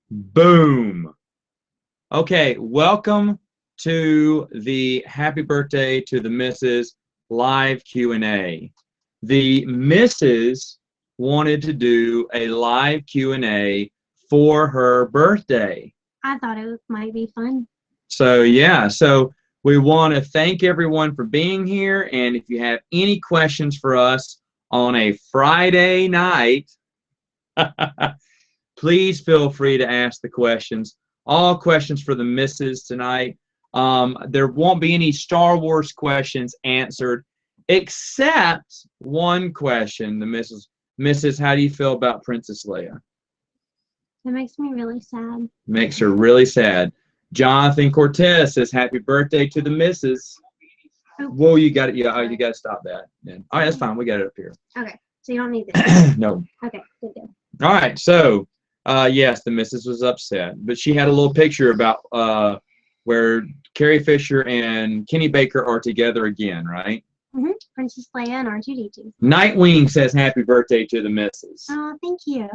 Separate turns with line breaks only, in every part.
Boom. Okay, welcome to the Happy Birthday to the Mrs. live Q&A. The Mrs. wanted to do a live Q&A for her birthday.
I thought it might be fun.
So we want to thank everyone for being here, and if you have any questions for us on a Friday night, please feel free to ask the questions. All questions for the missus tonight. There won't be any Star Wars questions answered, except one question. The Mrs. How do you feel about Princess Leia?
It makes me really sad.
Makes her really sad. Jonathan Cortez says, "Happy birthday to the missus."
Oh.
Whoa, you got it. Yeah, you got to stop that. Then. All right, that's fine. We got it up here.
Okay, so you don't need this.
No.
Okay, good deal.
All right, so yes, the missus was upset, but she had a little picture about where Carrie Fisher and Kenny Baker are together again, right?
Mm-hmm. Princess Leia and R2-D2.
Nightwing says, "Happy birthday to the missus."
Oh, thank you.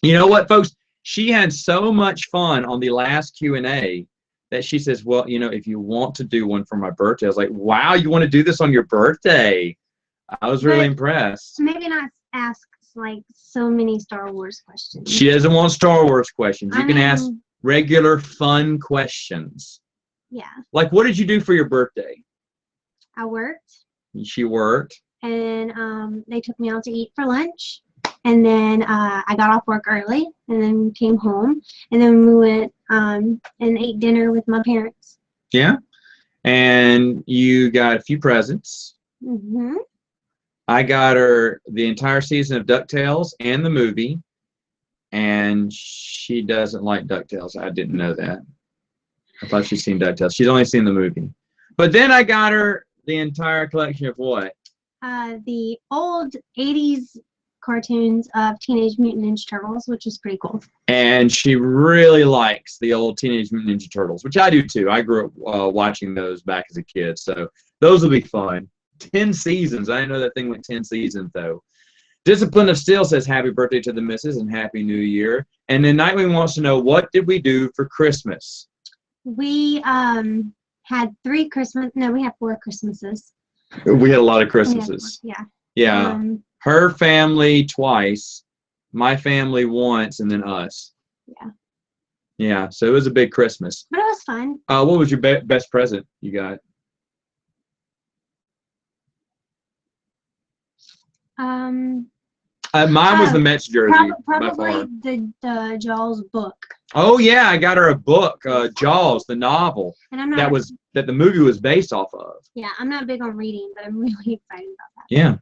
You know what, folks? She had so much fun on the last Q&A that she says, well, you know, if you want to do one for my birthday. I was like, wow, you want to do this on your birthday? I was really impressed.
Maybe not ask like so many Star Wars questions.
She doesn't want Star Wars questions. You can ask regular fun questions.
Yeah.
Like, what did you do for your birthday?
I worked.
She worked.
And they took me out to eat for lunch. And then I got off work early and then came home. And then we went and ate dinner with my parents.
Yeah. And you got a few presents.
Mm-hmm.
I got her the entire season of DuckTales and the movie. And she doesn't like DuckTales. I didn't know that. I thought she'd seen DuckTales. She's only seen the movie. But then I got her the entire collection of what?
The old 80s cartoons of Teenage Mutant Ninja Turtles, which is pretty cool.
And she really likes the old Teenage Mutant Ninja Turtles, which I do too. I grew up watching those back as a kid, so those will be fun. 10 seasons. I didn't know that thing went 10 seasons, though. Discipline of Steel says, "Happy birthday to the missus and Happy New Year." And then Nightwing wants to know, what did we do for Christmas?
We had 3 Christmas. No, we had 4 Christmases.
We had a lot of Christmases.
Yeah.
Yeah. Her family twice, my family once, and then us.
Yeah.
Yeah, so it was a big Christmas.
But it was fun.
What was your best present you got? Mine was the Mets jersey.
Probably the Jaws book.
Oh yeah, I got her a book, Jaws, the novel.
And I'm not
that the movie was based off of.
Yeah, I'm not big on reading, but I'm really excited about that.
Yeah.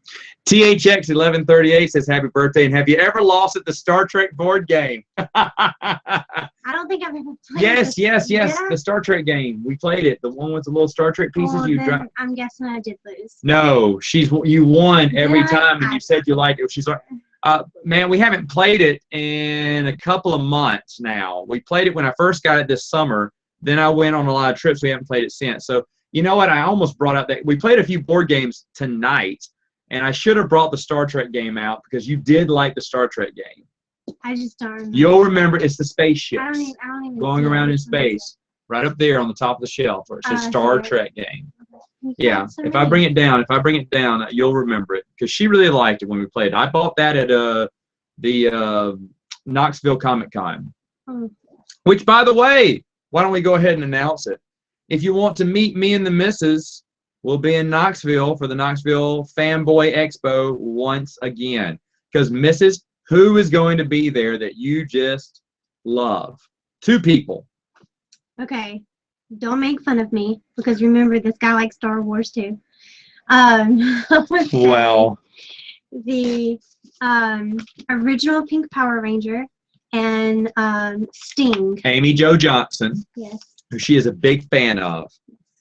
THX 1138 says, "Happy birthday, and have you ever lost at the Star Trek board game?"
I don't think I've ever played
Yes.
Yeah?
The Star Trek game. We played it. The one with the little Star Trek pieces
I'm guessing I did lose.
No, you won every time, and you said you liked it. She's like, man, we haven't played it in a couple of months now. We played it when I first got it this summer. Then I went on a lot of trips. We haven't played it since. So, you know what? I almost brought out that we played a few board games tonight, and I should have brought the Star Trek game out because you did like the Star Trek game.
I just don't remember.
You'll remember it's the spaceships
I don't even
going around in space, right up there on the top of the shelf where it says Star Trek game. Yeah, if I bring it down, you'll remember it because she really liked it when we played. I bought that at the Knoxville Comic Con, which, by the way, why don't we go ahead and announce it? If you want to meet me and the missus, we'll be in Knoxville for the Knoxville Fanboy Expo once again. Because Mrs., who is going to be there that you just love? 2 people.
Okay. Don't make fun of me because remember this guy likes Star Wars too.
Well,
the original Pink Power Ranger and Sting.
Amy Jo Johnson.
Yes.
Who she is a big fan of.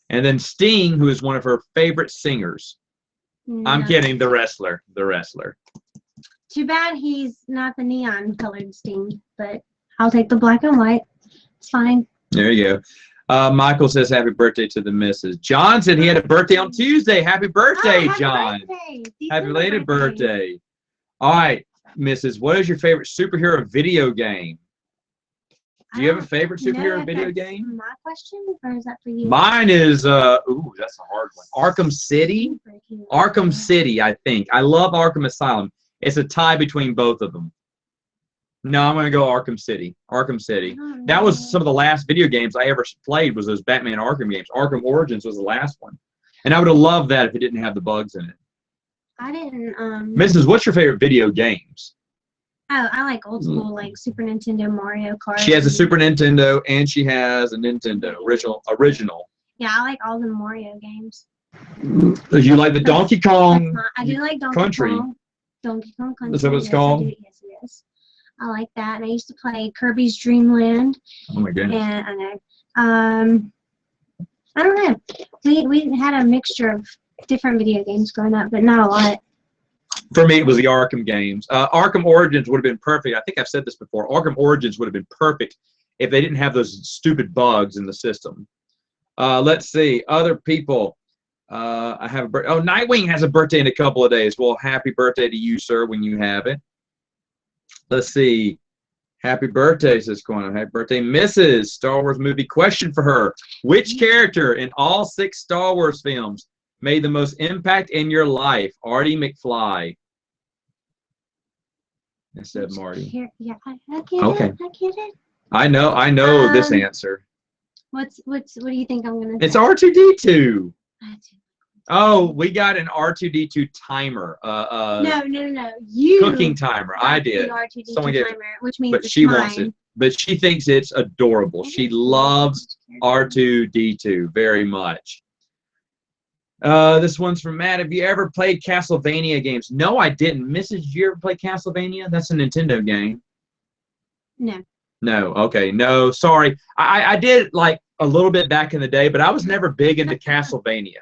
And then Sting, who is one of her favorite singers. No. I'm kidding, the wrestler.
Too bad he's not the neon colored Sting, but I'll take the black and white. It's fine.
There you go. Michael says, "Happy birthday to the missus." John said he had a birthday on Tuesday. Happy birthday, John. Happy belated birthday. All right, missus, what is your favorite superhero video game? Do you have a favorite
know
superhero
if
video
that's
game?
my question, or is that for you?
Mine is ooh, that's a hard one. Arkham City. Arkham City, I think. I love Arkham Asylum. It's a tie between both of them. No, I'm gonna go Arkham City. Arkham City. That was some of the last video games I ever played. Was those Batman Arkham games? Arkham Origins was the last one, and I would have loved that if it didn't have the bugs in it.
I didn't.
Mrs., what's your favorite video games?
Oh, I like old school, like Super Nintendo, Mario Kart.
She has a Super Nintendo and she has a Nintendo original.
Yeah, I like all the Mario games.
You like the Donkey Kong?
I do like Donkey
Country.
Kong. Donkey Kong Country.
Is that what it's
yes,
called?
I do. Yes, it is. I like that. And I used to play Kirby's Dream Land.
Oh my goodness.
And I know. I don't know. We had a mixture of different video games growing up, but not a lot.
For me, it was the Arkham games. Arkham Origins would have been perfect. I think I've said this before. Arkham Origins would have been perfect if they didn't have those stupid bugs in the system. Let's see. Other people. I have a oh, Nightwing has a birthday in a couple of days. Well, happy birthday to you, sir, when you have it. Let's see. Happy birthday, says Corner. Happy birthday, Mrs. Star Wars movie. Question for her. Which character in all 6 Star Wars films made the most impact in your life? Artie McFly. I said Marty.
Yeah, I get
Okay.
it. I get it.
I know this answer.
What do you think I'm gonna?
It's
say?
R2-D2. Oh, we got an R2-D2 timer.
No. You
cooking timer. I did.
R2-D2
Someone did.
timer, which means
But
it's
she
mine.
wants it. But she thinks it's adorable. She loves R2-D2 very much. This one's from Matt. Have you ever played Castlevania games? No, I didn't. Mrs., did you ever play Castlevania? That's a Nintendo game.
No.
No. Okay. No. Sorry. I did like a little bit back in the day, but I was never big into Castlevania.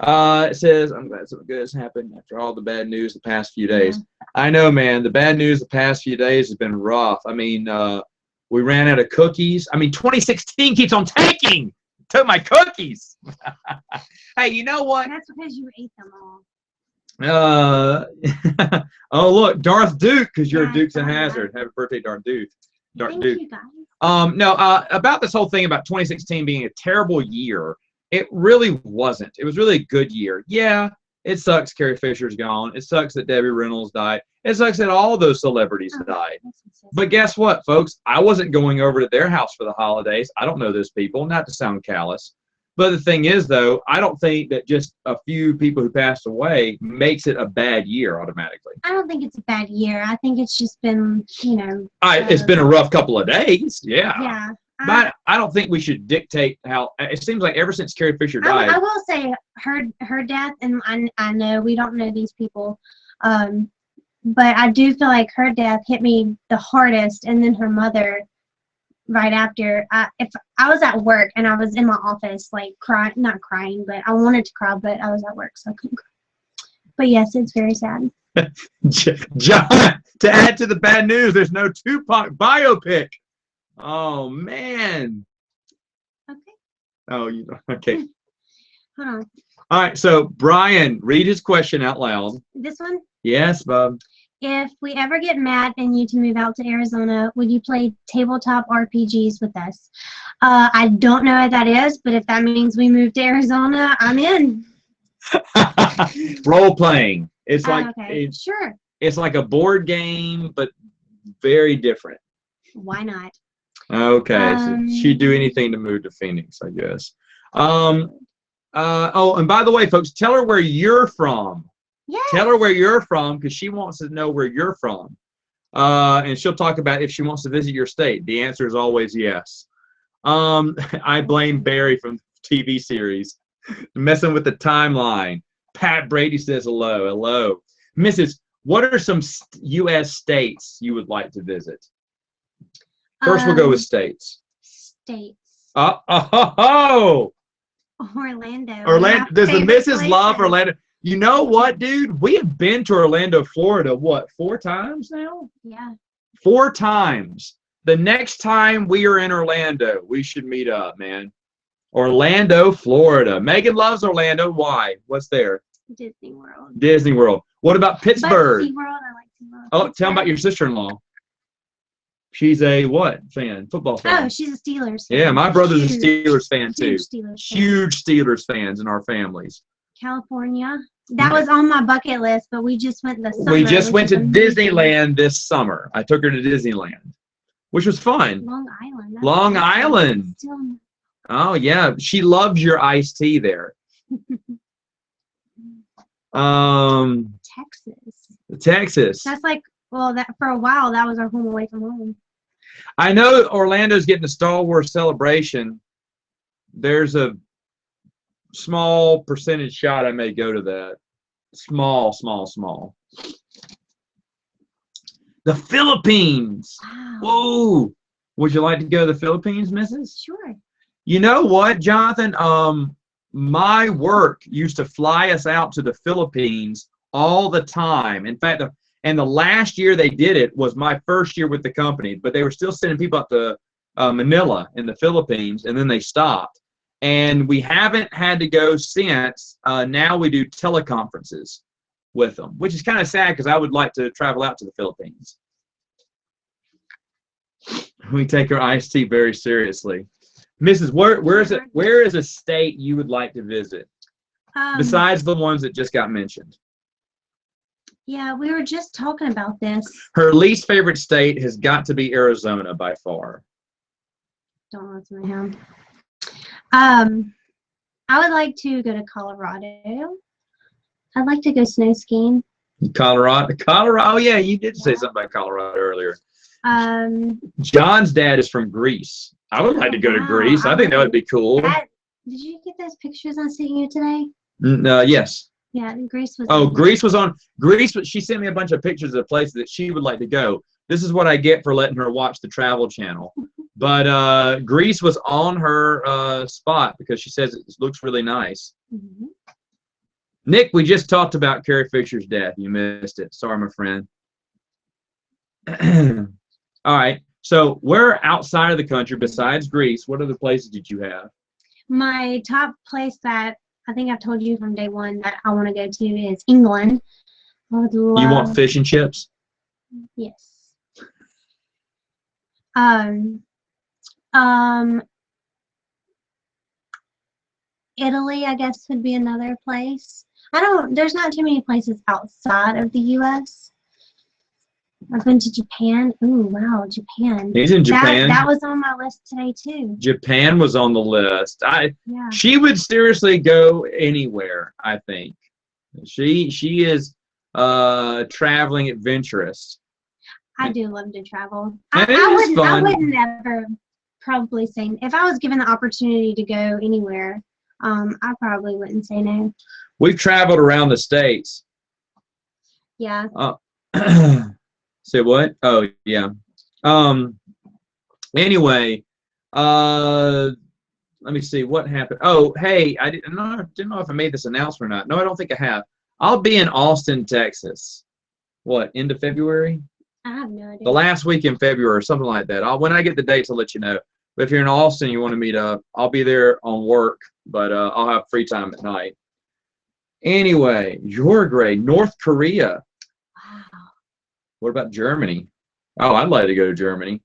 It says, I'm glad something good has happened after all the bad news the past few days. Yeah. I know, man. The bad news the past few days has been rough. I mean, we ran out of cookies. I mean, 2016 keeps on taking. Took my cookies. Hey, you know what?
That's because you ate them all.
Oh, look, Darth Duke, because you're a Dukes of Hazzard. Happy birthday, Darth Duke.
Thank you, guys.
No, about this whole thing about 2016 being a terrible year, it really wasn't. It was really a good year. Yeah, it sucks Carrie Fisher's gone. It sucks that Debbie Reynolds died. It sucks that all those celebrities died. But guess what, folks? I wasn't going over to their house for the holidays. I don't know those people, not to sound callous. But the thing is, though, I don't think that just a few people who passed away makes it a bad year automatically.
I don't think it's a bad year. I think it's just been,
it's been a rough couple of days. Yeah.
Yeah.
But I don't think we should dictate how. It seems like ever since Carrie Fisher died.
I will say her death, and I know we don't know these people, but I do feel like her death hit me the hardest, and then her mother right after. If I was at work and I was in my office, like not crying, but I wanted to cry, but I was at work, so I couldn't cry. But yes, it's very sad.
John, to add to the bad news, there's no Tupac biopic. Oh man.
Okay.
Oh, okay.
Hold on.
All right. So Brian, read his question out loud.
This one.
Yes, Bob.
If we ever get Matt and you to move out to Arizona, would you play tabletop RPGs with us? I don't know what that is, but if that means we move to Arizona, I'm in.
Role playing. It's like
okay. Sure.
It's like a board game, but very different.
Why not?
Okay, so she'd do anything to move to Phoenix, I guess. Oh, and by the way, folks, tell her where you're from.
Yeah.
Tell her where you're from because she wants to know where you're from. And she'll talk about if she wants to visit your state. The answer is always yes. I blame Barry from the TV series. Messing with the timeline. Pat Brady says hello. Hello. Mrs., what are some U.S. states you would like to visit? First, we'll go with states.
States.
Oh!
Orlando.
Does the missus love Orlando? You know what, dude? We have been to Orlando, Florida, what, 4 times now?
Yeah.
4 times. The next time we are in Orlando, we should meet up, man. Orlando, Florida. Megan loves Orlando. Why? What's there?
Disney World.
Disney World. What about Pittsburgh?
SeaWorld, I like SeaWorld.
Oh, tell them about your sister-in-law. She's a what fan? Football fan.
Oh, she's a Steelers fan.
Yeah, my brother's a Steelers fan too.
Huge
Steelers fans in our families.
California. That was on my bucket list, but we just went this summer.
We just went to Disneyland this summer. I took her to Disneyland, which was fun.
Long Island.
Long Island. Oh yeah, she loves your iced tea there. Texas.
That's like, well, that for a while that was our home away from home.
I know Orlando's getting a Star Wars celebration. There's a small percentage shot I may go to that. Small. The Philippines.
Wow.
Whoa. Would you like to go to the Philippines, Mrs.?
Sure.
You know what, Jonathan? My work used to fly us out to the Philippines all the time. In fact, and the last year they did it was my first year with the company, but they were still sending people up to Manila in the Philippines, and then they stopped. And we haven't had to go since. Now we do teleconferences with them, which is kind of sad because I would like to travel out to the Philippines. We take our iced tea very seriously. Mrs., where is a state you would like to visit besides the ones that just got mentioned?
Yeah, we were just talking about this.
Her least favorite state has got to be Arizona by far.
Don't listen to him. I would like to go to Colorado. I'd like to go snow skiing.
Colorado. Oh yeah, you did say something about Colorado earlier. John's dad is from Greece. I would like to go to Greece. I think that would be cool.
Did you get those pictures I sent you today?
Yes.
Yeah, Greece was.
Oh, Greece was on. She sent me a bunch of pictures of places that she would like to go. This is what I get for letting her watch the Travel Channel. But Greece was on her spot because she says it looks really nice. Mm-hmm. Nick, we just talked about Carrie Fisher's death. You missed it. Sorry, my friend. All right. So where outside of the country, besides Greece, what other places did you have?
My top place that I think I've told you from day one that I want to go to is England. I would love.
You want fish and chips?
Yes. Italy, I guess, would be another place. There's not too many places outside of the U.S. I've been to Japan. Ooh, wow, Japan.
He's in Japan.
That was on my list today, too.
Japan was on the list.
Yeah.
She would seriously go anywhere, I think. She is traveling adventurous.
I do love to travel.
I
wouldn't ever probably say, if I was given the opportunity to go anywhere, I probably wouldn't say no.
We've traveled around the States.
Yeah.
Say what? Oh, yeah. Anyway, let me see what happened. Oh, hey, I didn't know if I made this announcement or not. No, I don't think I have. I'll be in Austin, Texas. What, end of February?
I have no idea.
The last week in February or something like that. When I get the dates, I'll let you know. But if you're in Austin, you want to meet up, I'll be there on work, but I'll have free time at night. Anyway, Uruguay, North Korea.
Wow.
What about Germany? Oh, I'd like to go to Germany.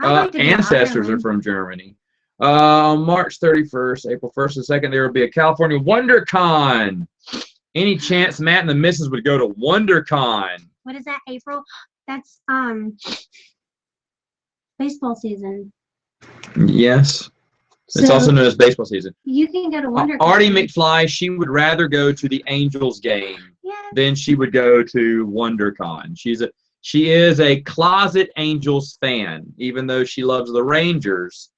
Ancestors are from Germany. March 31st, April 1st and 2nd, there will be a California WonderCon. Any chance Matt and the missus would go to WonderCon?
What is that, April? That's baseball season.
Yes. It's also known as baseball season.
You can go to WonderCon.
Artie McFly, she would rather go to the Angels game than she would go to WonderCon. She is a closet Angels fan, even though she loves the Rangers,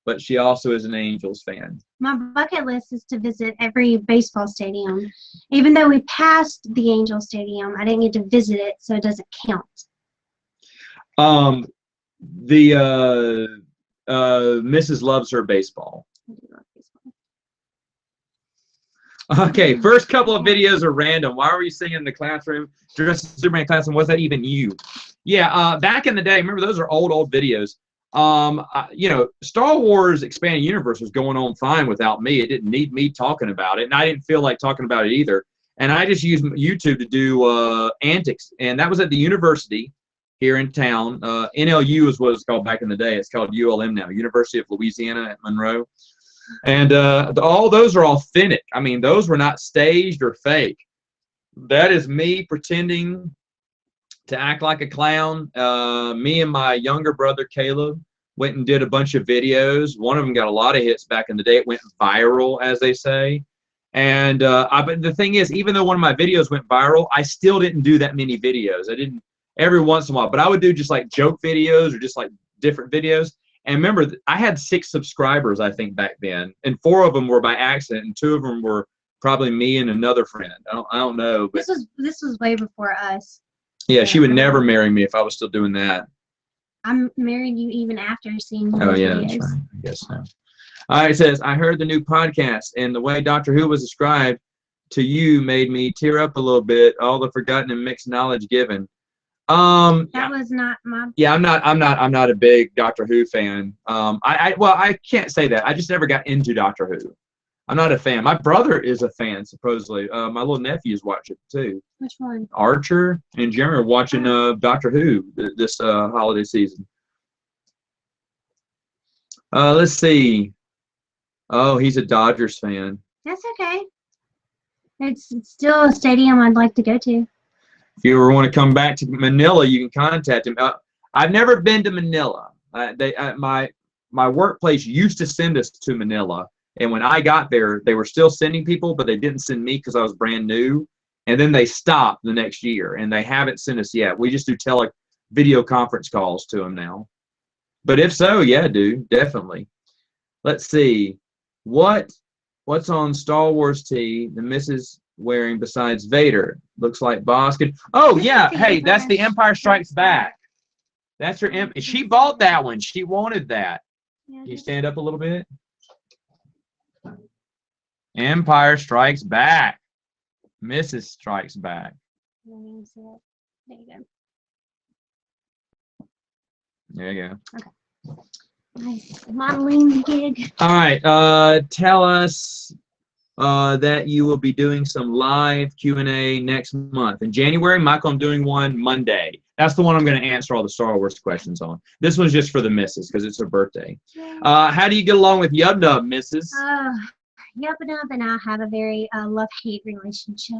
but she also is an Angels fan.
My bucket list is to visit every baseball stadium. Even though we passed the Angels Stadium, I didn't get to visit it, so it doesn't count.
Mrs. loves her baseball.
I do love baseball.
Okay, first couple of videos are random. Why were you singing in the classroom? Dressed as Superman classroom. Was that even you? Yeah, back in the day, remember those are old videos. Star Wars Expanded Universe was going on fine without me. It didn't need me talking about it, and I didn't feel like talking about it either. And I just used YouTube to do antics, and that was at the university. here in town. NLU is what it's called back in the day. It's called ULM now, University of Louisiana at Monroe. And all those are authentic. I mean, those were not staged or fake. That is me pretending to act like a clown. Me and my younger brother, Caleb, went and did a bunch of videos. One of them got a lot of hits back in the day. It went viral, as they say. And but the thing is, even though one of my videos went viral, I still didn't do that many videos. I didn't every once in a while, but I would do just like joke videos or just like different videos. And remember, I had 6 subscribers, I think, back then, and 4 of them were by accident, and 2 of them were probably me and another friend. I don't know. But
this was way before us.
Yeah, she would never marry me if I was still doing that.
I married you even after seeing
Oh, yeah,
videos.
that's right. I guess so. All right, it says, I heard the new podcast, and the way Doctor Who was described to you made me tear up a little bit, all the forgotten and mixed knowledge given.
That was not my.
Yeah, I'm not a big Doctor Who fan. I can't say that. I just never got into Doctor Who. I'm not a fan. My brother is a fan, supposedly. My little nephews watch it too.
Which one?
Archer and Jeremy are watching Doctor Who this holiday season. Let's see. Oh, he's a Dodgers fan.
That's okay. It's still a stadium I'd like to go to.
If you ever want to come back to Manila, you can contact him. I've never been to Manila. My workplace used to send us to Manila, and when I got there, they were still sending people, but they didn't send me because I was brand new. And then they stopped the next year, and they haven't sent us yet. We just do video conference calls to them now. But if so, yeah, dude, definitely. Let's see. What's on Star Wars tee the missus wearing besides Vader? Looks like Boskin. Oh, yeah. Hey, that's the Empire Strikes Back. That's her. She bought that one. She wanted that. Can you stand up a little bit? Empire Strikes Back. Mrs. Strikes Back.
There you go.
There you go.
Okay. Nice modeling gig.
All right. Tell us that you will be doing some live Q&A next month. In January, Michael, I'm doing one Monday. That's the one I'm going to answer all the Star Wars questions on. This one's just for the missus because it's her birthday. How do you get along with Yub Nub, missus?
Yub Nub and I have a very love-hate relationship.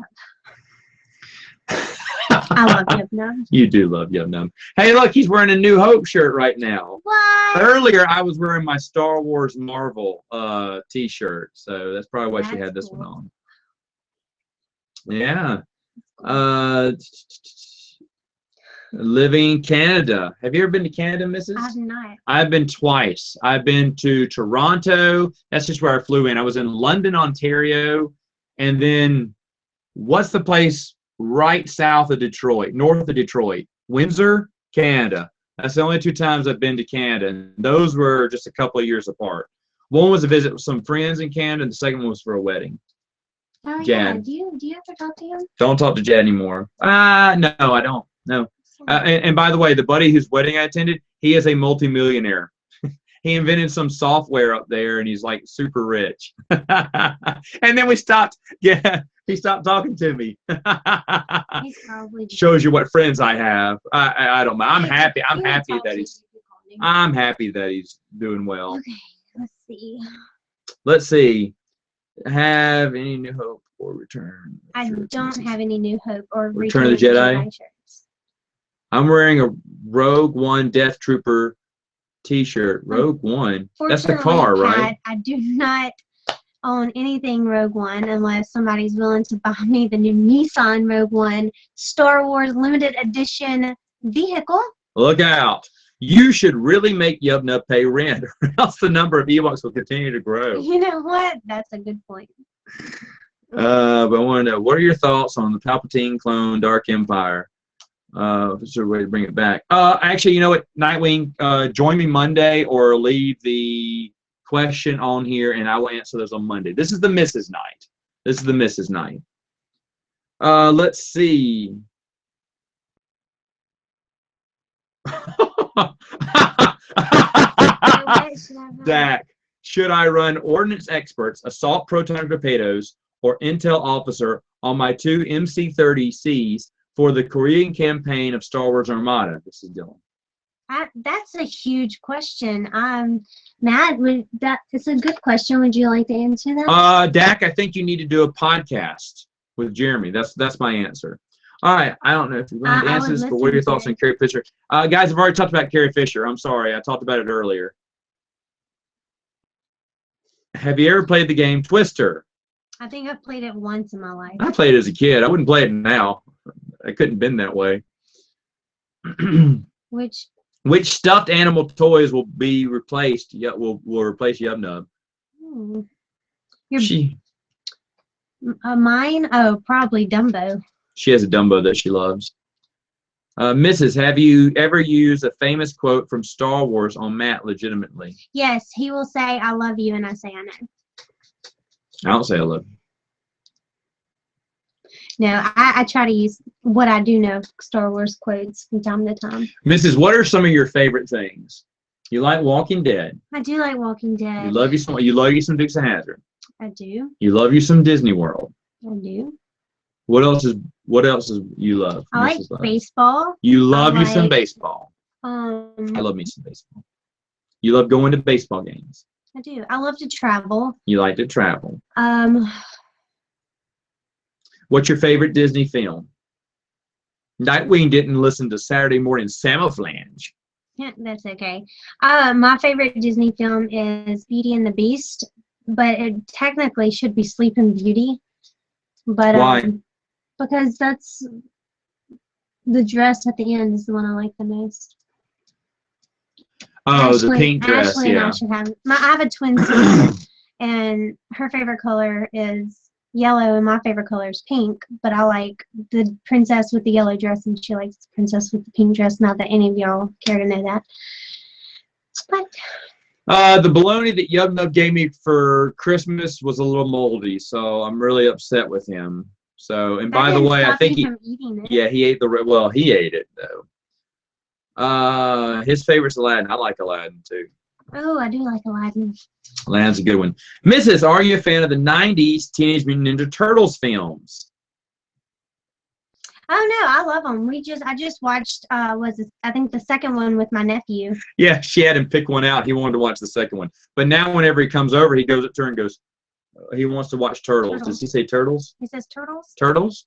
I love Yub Nub.
You do love Yub Nub. Hey, look, he's wearing a New Hope shirt right now.
What?
Earlier, I was wearing my Star Wars Marvel T-shirt, so that's probably why she had this one on. Yeah. Living in Canada. Have you ever been to Canada, Mrs.?
I've not.
I've been twice. I've been to Toronto. That's just where I flew in. I was in London, Ontario, and then what's the place right south of Detroit, north of Detroit? Windsor, Canada. That's the only 2 times I've been to Canada, and those were just a couple of years apart. One was a visit with some friends in Canada, and the second one was for a wedding.
Oh,
Jad.
Yeah. Do you ever talk to him?
Don't talk to Jad anymore. No, I don't. No. And by the way, the buddy whose wedding I attended, he is a multimillionaire. He invented some software up there, and he's like super rich. And then we stopped. Yeah, he stopped talking to me.
He's probably
shows you what friends I have. I don't mind. I'm happy. I'm happy that he's doing well.
Okay, let's see.
Let's see. Have any new hope or return?
I don't have any new hope or
Return of the Jedi shirts. I'm wearing a Rogue One Death Trooper T-shirt. Rogue One. That's the car, right?
I do not own anything Rogue One unless somebody's willing to buy me the new Nissan Rogue One Star Wars limited edition vehicle.
Look out. You should really make Yub Nub pay rent, or else the number of Ewoks will continue to grow.
You know what? That's a good point.
But I want to know, what are your thoughts on the Palpatine clone Dark Empire? Is there a way to bring it back? Actually, you know what, Nightwing, join me Monday or leave the question on here, and I will answer those on Monday. This is the Mrs. Night. This is the Mrs. Night. Let's see. Dak, should I run Ordnance Experts, Assault Proton Torpedoes, or Intel Officer on my 2 MC-30Cs for the Korean campaign of Star Wars Armada? This is Dylan.
That's a huge question. Matt, it's a good question. Would you like to answer that?
Dak, I think you need to do a podcast with Jeremy. That's my answer. All right. I don't know if you're going to answer this, but what are your thoughts on Carrie Fisher? Guys, I've already talked about Carrie Fisher. I'm sorry. I talked about it earlier. Have you ever played the game Twister?
I think I've played it once in my life.
I played it as a kid. I wouldn't play it now. I couldn't been that way. Which stuffed animal toys will be replaced? Yeah, will replace Yub Nub.
Mine? Oh, probably Dumbo.
She has a Dumbo that she loves. Mrs., have you ever used a famous quote from Star Wars on Matt legitimately?
Yes, he will say, "I love you," and I say, "I know."
I don't say I love you.
No, I try to use what I do know, Star Wars quotes from time to time.
Mrs., what are some of your favorite things? You like Walking Dead.
I do like Walking Dead.
You love you some Dukes of Hazzard.
I do.
You love you some Disney World.
I do.
What else is you love?
I like baseball.
You love you some baseball.
I
love me some baseball. You love going to baseball games.
I do. I love to travel.
You like to travel. What's your favorite Disney film? Nightwing didn't listen to Saturday Morning Samoflange.
Yeah, that's okay. My favorite Disney film is Beauty and the Beast, but it technically should be Sleeping Beauty. But
why?
Because that's the dress at the end is the one I like the most.
Oh, the pink dress.
Ashley
yeah.
And I should have. I have a twin sister, and her favorite color is yellow, and my favorite color is pink. But I like the princess with the yellow dress, and she likes the princess with the pink dress. Not that any of y'all care to know that. But
the bologna that Yub Nub gave me for Christmas was a little moldy, so I'm really upset with him. So, and by the way, I think he ate he ate it though. His favorite's Aladdin. I like Aladdin too.
Oh, I do like Aladdin.
Aladdin's a good one. Mrs., are you a fan of the 90s Teenage Mutant Ninja Turtles films?
Oh no, I love them. I just watched I think the second one with my nephew.
Yeah, she had him pick one out. He wanted to watch the second one. But now whenever he comes over, he goes up to her and goes, he wants to watch Turtles. Does he say Turtles?
He says Turtles.
Turtles,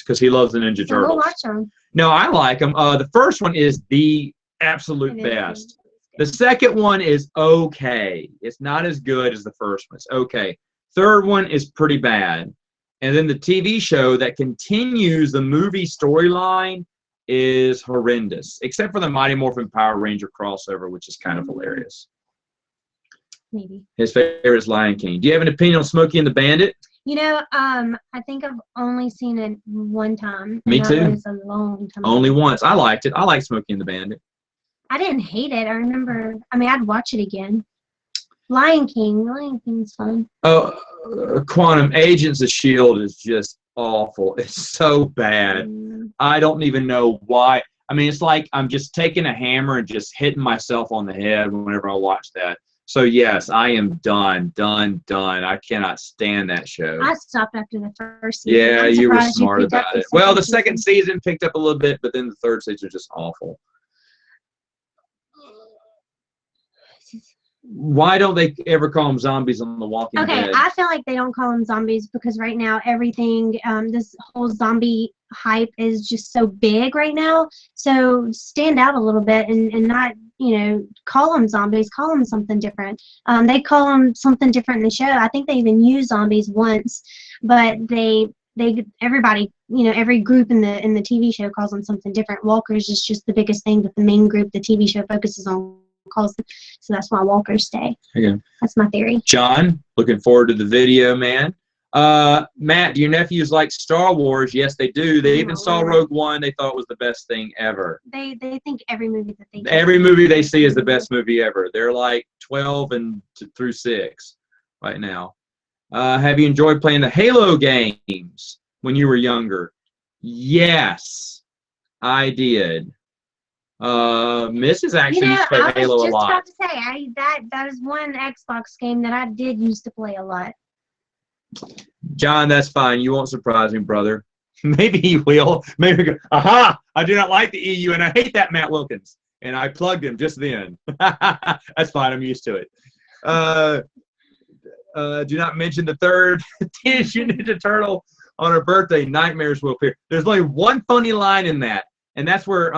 because he loves the Ninja Turtles.
We'll watch them.
No, I like them. The first one is the absolute best. The second one is okay. It's not as good as the first one. It's okay. Third one is pretty bad. And then the TV show that continues the movie storyline is horrendous, except for the Mighty Morphin Power Ranger crossover, which is kind of hilarious.
Maybe.
His favorite is Lion King. Do you have an opinion on Smokey and the Bandit?
You know, I think I've only seen it one time.
Me too.
That was a long time
Only
ago.
once. I liked it. I like Smokey and the Bandit.
I didn't hate it. I remember. I mean, I'd watch it again. Lion King's fun.
Oh, Quantum Agents of S.H.I.E.L.D. is just awful. It's so bad. I don't even know why. I mean, it's like I'm just taking a hammer and just hitting myself on the head whenever I watch that. So, yes, I am done. I cannot stand that show.
I stopped after the first season.
Yeah, you were smart about it. Well, the second season picked up a little bit, but then the third season was just awful. Why don't they ever call them zombies on The Walking Dead?
Okay, I feel like they don't call them zombies because right now everything, this whole zombie hype is just so big right now. So stand out a little bit and not, call them zombies. Call them something different. They call them something different in the show. I think they even used zombies once, but everybody, every group in the TV show calls them something different. Walkers is just the biggest thing that the main group the TV show focuses on calls them. So that's why walkers stay.
Okay.
That's my theory.
John, looking forward to the video, man. Matt, do your nephews like Star Wars? Yes, they do. They even saw Rogue One. They thought it was the best thing ever.
They think every movie that they
Every movie they see is the best movie ever. They're like 12 through 6 right now. Have you enjoyed playing the Halo games when you were younger? Yes, I did. Mrs. actually used to play Halo a lot.
I was just about to say, that is one Xbox game that I did used to play a lot.
John, that's fine. You won't surprise me, brother. Maybe he will. Maybe go, aha, I do not like the EU and I hate that Matt Wilkins. And I plugged him just then. That's fine. I'm used to it. Do not mention the third Teenage Mutant Ninja Turtle on her birthday. Nightmares will appear. There's only one funny line in that. And that's where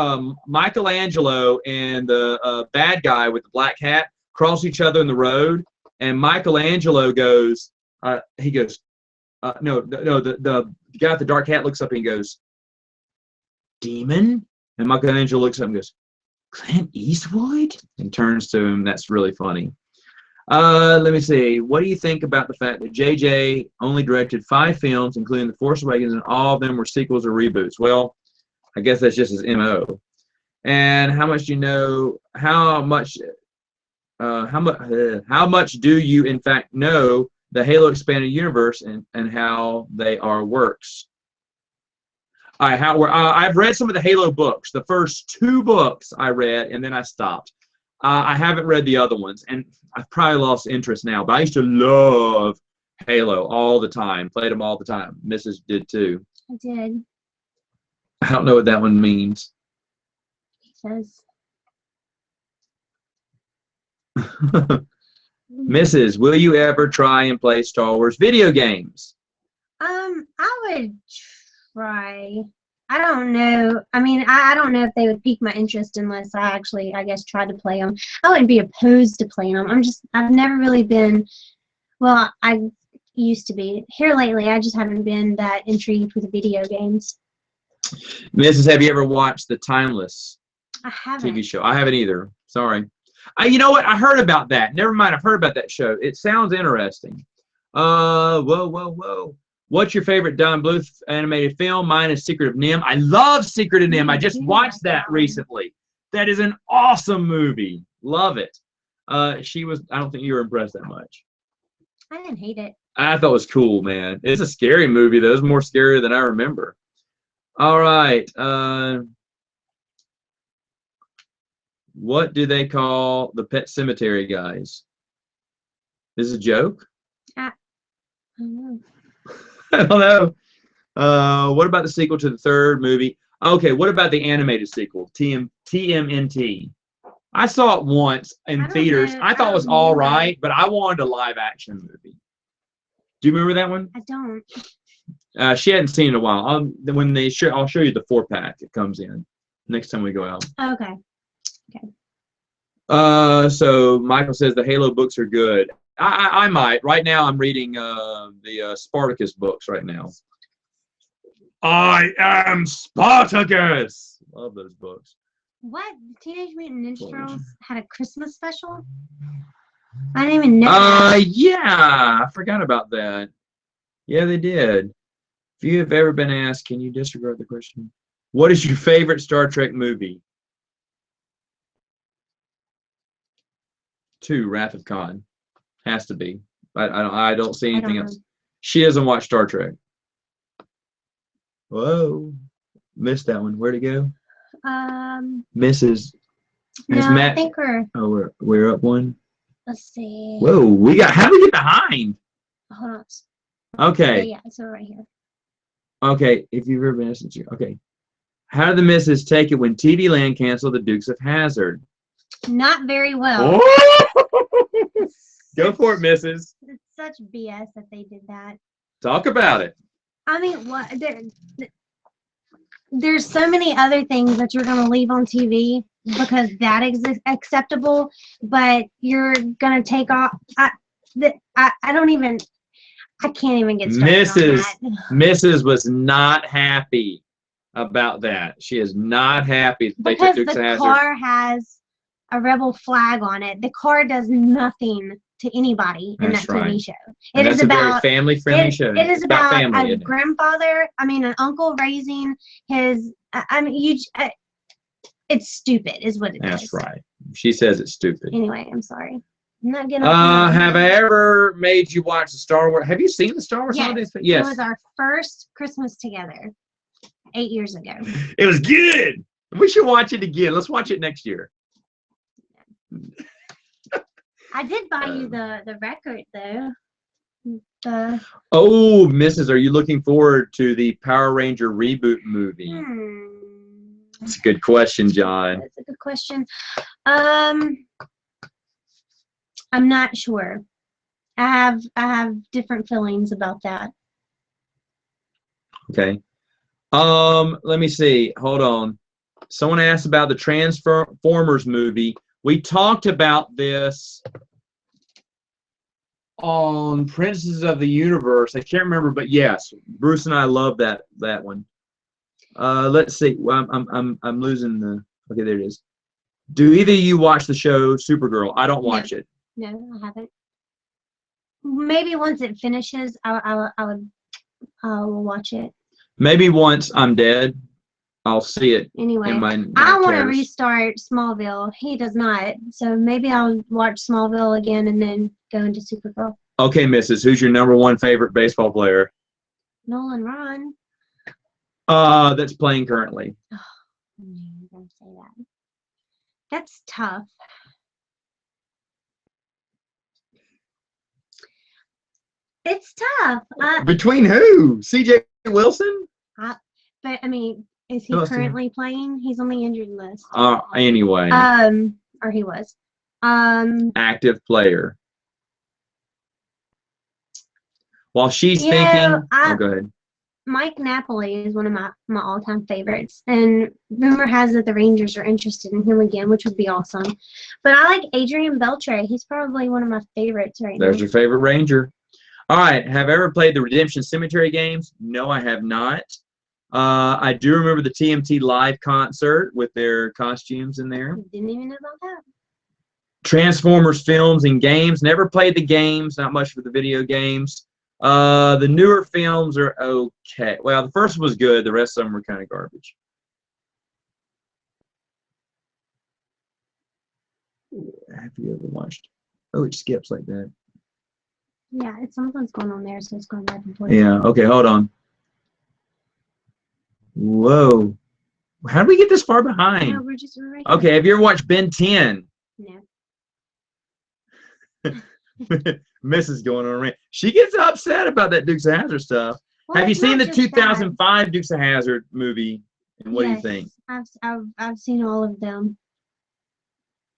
Michelangelo and the bad guy with the black hat cross each other in the road. And Michelangelo goes, no, the guy with the dark hat looks up and he goes, demon? And Michelangelo looks up and goes, Clint Eastwood? And turns to him. That's really funny. Let me see. What do you think about the fact that JJ only directed 5 films, including The Force Awakens, and all of them were sequels or reboots? Well, I guess that's just his MO. And how much do you know? How much do you in fact know the Halo expanded universe and how they are works? I've read some of the Halo books. The first 2 books I read, and then I stopped. I haven't read the other ones, and I've probably lost interest now. But I used to love Halo all the time. Played them all the time. Mrs. did too.
I did.
I don't know what that one means.
He says.
Mrs., will you ever try and play Star Wars video games?
I would try. I don't know. I mean, I don't know if they would pique my interest unless I actually, I guess, tried to play them. I wouldn't be opposed to playing them. I've never really been, well, I used to be. Here lately, I just haven't been that intrigued with video games.
Mrs., have you ever watched the Timeless
I haven't.
TV show? I haven't either. Sorry. You know what? I heard about that. Never mind. I've heard about that show. It sounds interesting. Whoa. What's your favorite Don Bluth animated film? Mine is Secret of NIMH. I love Secret of NIMH. I just watched that recently. That is an awesome movie. Love it. I don't think you were impressed that much.
I didn't hate it.
I thought it was cool, man. It's a scary movie, though. It's more scary than I remember. All right. What do they call the Pet Cemetery guys? This is a joke?
I don't know.
I don't know. What about the sequel to the third movie? Okay, what about the animated sequel, TMNT? I saw it once in theaters. I thought it was all right, but I wanted a live action movie. Do you remember that one?
I don't.
She hadn't seen it in a while. I'll show you the 4-pack it comes in next time we go out.
Okay.
So Michael says the Halo books are good. I might. Right now I'm reading the Spartacus books right now. I am Spartacus! Love those books.
What? Teenage Mutant Ninja Turtles had a Christmas special? I didn't even know that.
Yeah. I forgot about that. Yeah, they did. If you have ever been asked, can you disregard the question? What is your favorite Star Trek movie? 2, Wrath of Khan. Has to be. I don't see anything else. She doesn't watch Star Trek. Whoa. Missed that one. Where'd it go? Mrs.
No,
Matt,
I think
we're up 1.
Let's see.
Whoa, how do we get behind?
Hold on.
Okay.
Yeah, it's right here.
Okay, if you've ever been asked, okay. How did the missus take it when TV Land canceled the Dukes of Hazzard?
Not very well.
Go for it, missus.
It's such BS that they did that.
Talk about it.
I mean, what? There's so many other things that you're going to leave on TV because that is acceptable, but you're going to take off. I can't even get started on that.
Mrs. was not happy about that. She is not happy that they took Dukes of Hazzard.
The car has a rebel flag on it. The car does nothing to anybody in that TV show.
It is about a very family-friendly show.
It is about family, an uncle raising his. It's stupid, is what it is.
That's right. She says it's stupid.
Anyway, I'm sorry. I'm not getting.
Have I ever made you watch the Star Wars? Have you seen the Star Wars holidays?
Yes. It was our first Christmas together 8 years ago.
It was good. We should watch it again. Let's watch it next year.
I did buy you the record though.
Oh, Mrs., are you looking forward to the Power Ranger reboot movie? That's a good question, John.
That's a good question. I'm not sure. I have different feelings about that.
Okay. Let me see. Hold on. Someone asked about the Transformers movie. We talked about this on Princes of the Universe. I can't remember, but yes, Bruce and I love that one. Let's see. Well, I'm losing the. Okay, there it is. Do either of you watch the show Supergirl? I don't watch it.
No, I haven't. Maybe once it finishes, I will watch it.
Maybe once I'm dead, I'll see it.
Anyway,
in my
I want to restart Smallville. He does not. So maybe I'll watch Smallville again and then go into Supergirl.
Okay, Mrs., who's your #1 favorite baseball player?
Nolan Ryan.
That's playing currently.
Oh, man, don't say that. That's tough. It's tough.
Between who? C.J. Wilson?
But I mean, is he currently playing? He's on the injured list.
Anyway.
Or he was.
Active player. While she's thinking, go ahead.
Mike Napoli is one of my all-time favorites, and rumor has it the Rangers are interested in him again, which would be awesome. But I like Adrian Beltre. He's probably one of my favorites right now.
There's your favorite Ranger. All right. Have I ever played the Redemption Cemetery games? No, I have not. I do remember the TMT live concert with their costumes in there.
Didn't even know about that.
Transformers films and games. Never played the games. Not much for the video games. The newer films are okay. Well, the first one was good. The rest of them were kind of garbage. Have you ever watched? Oh, it skips like that.
Yeah, something's going on there, so it's going back and forth.
Yeah. Okay, hold on. Whoa. How did we get this far behind?
No, we're right
okay,
here.
have you ever watched Ben 10?
No.
Mrs. going on a rant. She gets upset about that Dukes of Hazzard stuff.
Well,
have you seen the
just
2005
that.
Dukes of Hazzard movie? And what do you think?
I've seen all of them.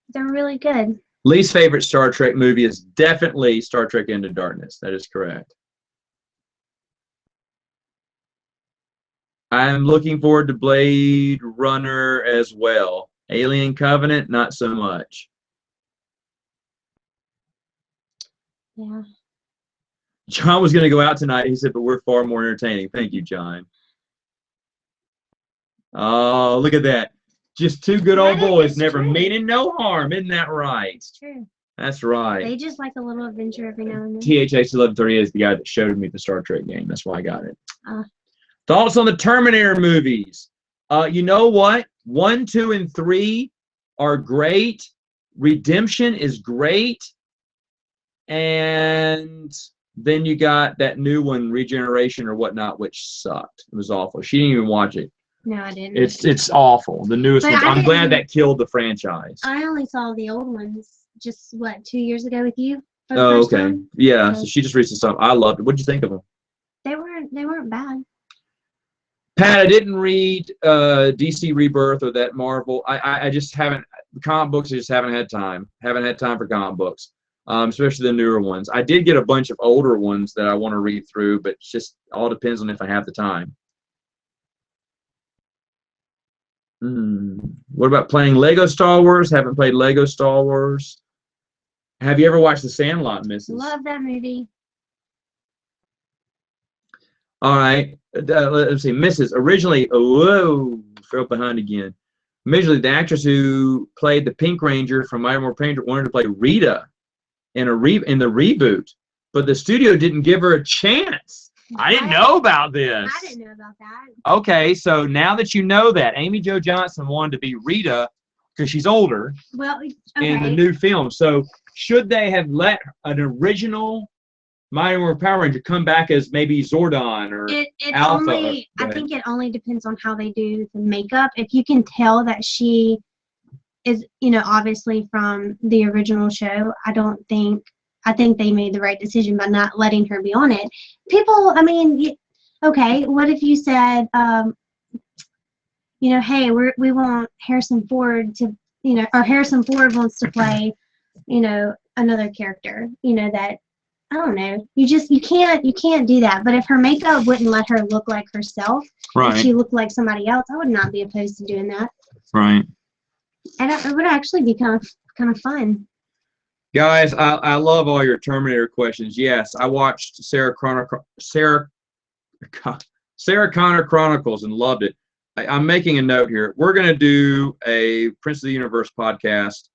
They're really good.
Least favorite Star Trek movie is definitely Star Trek Into Darkness. That is correct. I'm looking forward to Blade Runner as well. Alien Covenant, not so much.
Yeah.
John was going to go out tonight. He said, but we're far more entertaining. Thank you, John. Oh, look at that. Just two good old boys, never meaning no harm. Isn't that right?
It's true.
That's right.
They just like a little adventure every now and then.
THX 1130 is the guy that showed me the Star Trek game. That's why I got it. Thoughts on the Terminator movies? You know what? 1, 2, and 3 are great. Redemption is great. And then you got that new one, Regeneration or whatnot, which sucked. It was awful. She didn't even watch it.
No, I didn't.
It's awful. The newest one. I'm glad that killed the franchise.
I only saw the old ones just 2 years ago with you.
Oh, okay. Time? Yeah. So she just recently saw them. I loved it. What did you think of them?
They weren't bad.
Pat, I didn't read DC Rebirth or that Marvel. I just haven't. Comic books. I just haven't had time. Haven't had time for comic books. Especially the newer ones. I did get a bunch of older ones that I want to read through, but it just all depends on if I have the time. What about playing Lego Star Wars? Haven't played Lego Star Wars. Have you ever watched The Sandlot, Mrs.?
Love that movie.
All right. Let's see. Mrs. Originally, fell behind again. Originally, the actress who played the Pink Ranger from Mighty Morphin Ranger wanted to play Rita in the reboot, but the studio didn't give her a chance. I didn't know about this.
I didn't know about that.
Okay, so now that you know that, Amy Jo Johnson wanted to be Rita because she's older in the new film. So should they have let an original Mighty Morphin Power Ranger come back as maybe Zordon or Alpha?
I think it only depends on how they do the makeup. If you can tell that she is, obviously from the original show, I don't think I think they made the right decision by not letting her be on it. People, I mean, okay, what if you said, hey, we want Harrison Ford to, or Harrison Ford wants to play, another character, that, I don't know. You can't do that. But if her makeup wouldn't let her look like herself,
Right.
if she looked like somebody else, I would not be opposed to doing that.
Right.
And it would actually be kind of fun.
Guys, I love all your Terminator questions. Yes, I watched Sarah Connor Chronicles and loved it. I'm making a note here. We're going to do a Prince of the Universe podcast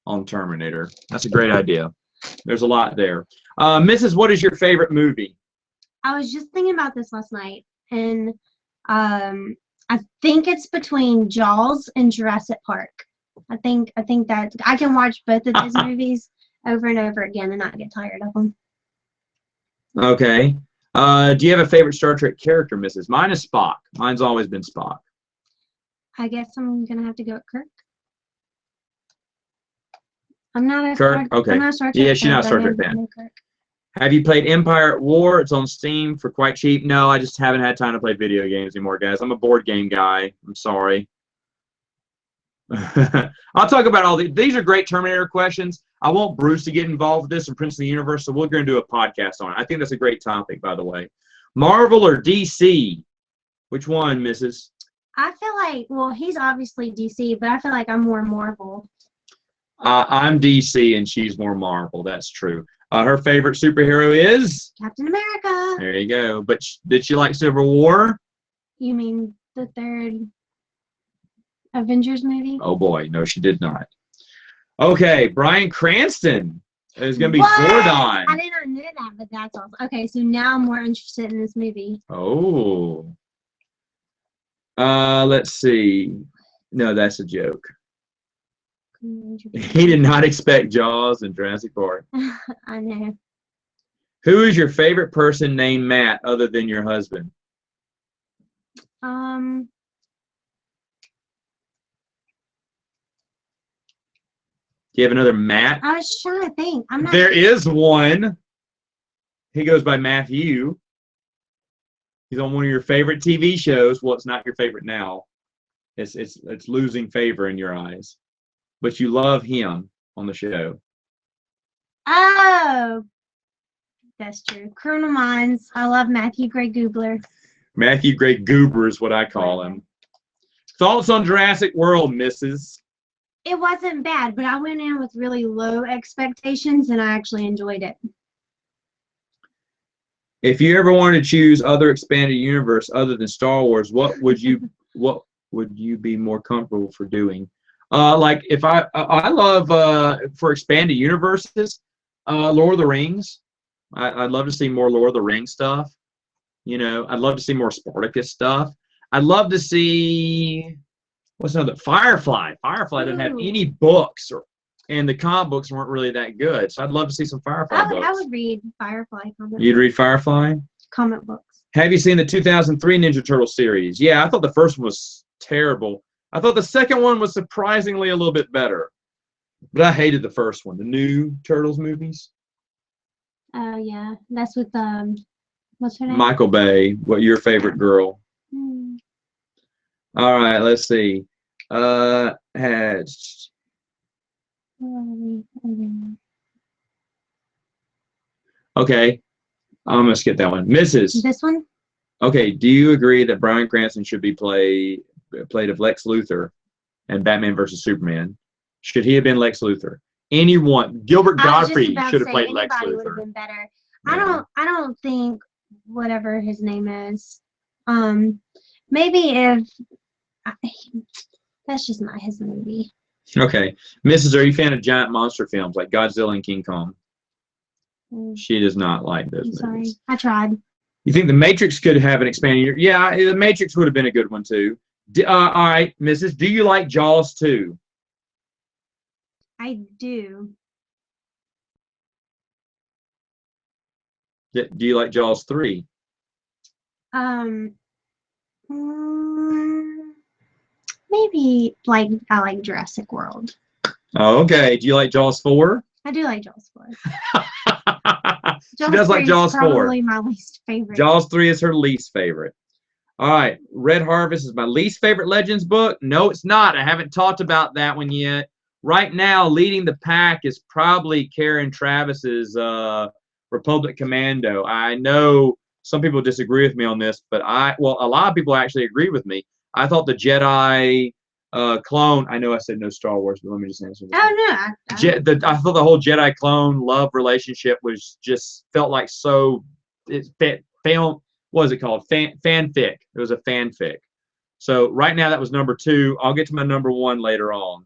on Terminator. That's a great idea. There's a lot there. Mrs., what is your favorite movie?
I was just thinking about this last night, and I think it's between Jaws and Jurassic Park. I think that I can watch both of those movies over and over again and not get tired of them.
Okay. Do you have a favorite Star Trek character, Mrs.? Mine is Spock. Mine's always been Spock.
I guess I'm gonna have to go with Kirk. I'm not a
Kirk? Okay.
I'm not a Star Trek
Yeah, she's not a Star Trek fan. Have you played Empire at War? It's on Steam for quite cheap. No, I just haven't had time to play video games anymore, guys. I'm a board game guy. I'm sorry. I'll talk about all these are great Terminator questions. I want Bruce to get involved with this and Prince of the Universe, so we're going to do a podcast on it. I think that's a great topic, by the way. Marvel or DC? Which one, Mrs.?
I feel like, well, he's obviously DC, but I feel like I'm more Marvel.
I'm DC and she's more Marvel. That's true. Her favorite superhero is?
Captain America.
There you go. But did she like Civil War?
You mean the third Avengers movie?
Oh, boy. No, she did not. Okay, Bryan Cranston is going to be
What?
Zordon.
I did not know that, but that's awesome. Okay, so now I'm more interested in this movie.
Oh. Let's see. No, that's a joke. He did not expect Jaws and Jurassic Park.
I know.
Who is your favorite person named Matt other than your husband?
Do
you have another Matt?
I was trying to think.
There is one. He goes by Matthew. He's on one of your favorite TV shows. Well, it's not your favorite now. It's losing favor in your eyes. But you love him on the show.
Oh, that's true. Criminal Minds. I love Matthew Gray Gubler.
Matthew Gray Goober is what I call him. Thoughts on Jurassic World, Mrs.?
It wasn't bad, but I went in with really low expectations, and I actually enjoyed it.
If you ever wanted to choose other expanded universe other than Star Wars, what would you be more comfortable for doing? Like if I love for expanded universes, Lord of the Rings. I'd love to see more Lord of the Rings stuff. I'd love to see more Spartacus stuff. I'd love to see what's another Firefly. Firefly didn't have any books, and the comic books weren't really that good. So I'd love to see some Firefly books.
I would read Firefly comic.
You'd read Firefly?
Comic books.
Have you seen the 2003 Ninja Turtle series? Yeah, I thought the first one was terrible. I thought the second one was surprisingly a little bit better. But I hated the first one, the new Turtles movies.
Oh, yeah. That's with, what's her name?
Michael Bay. What your favorite girl? All right, let's see. Okay, I'm going to skip that one. Mrs.
This one?
Okay, do you agree that Bryan Cranston should be played of Lex Luthor and Batman versus Superman? Should he have been Lex Luthor? Anyone, Gilbert Godfrey should have played Lex Luthor.
Would have been better.
Yeah.
I don't think whatever his name is. Maybe if that's just not his movie.
Okay, Mrs. Are you a fan of giant monster films like Godzilla and King Kong? She does not like those movies.
Sorry, I tried.
You think The Matrix could have an expanded? Yeah, The Matrix would have been a good one too. All right, Mrs. Do you like Jaws 2?
I do.
Do you like Jaws 3?
Maybe I like Jurassic World.
Oh, okay. Do you like Jaws 4?
I do like Jaws 4.
She does like Jaws 4.
Probably my least favorite.
Jaws 3 is her least favorite. All right, Red Harvest is my least favorite Legends book. No, it's not. I haven't talked about that one yet. Right now, leading the pack is probably Karen Travis's Republic Commando. I know some people disagree with me on this, but a lot of people actually agree with me. I thought the Jedi clone. I know I said no Star Wars, but let me just answer this.
Oh no,
I thought the whole Jedi clone love relationship was just felt like so. What is it called? Fanfic. It was a fanfic. So right now that was number 2. I'll get to my number 1 later on.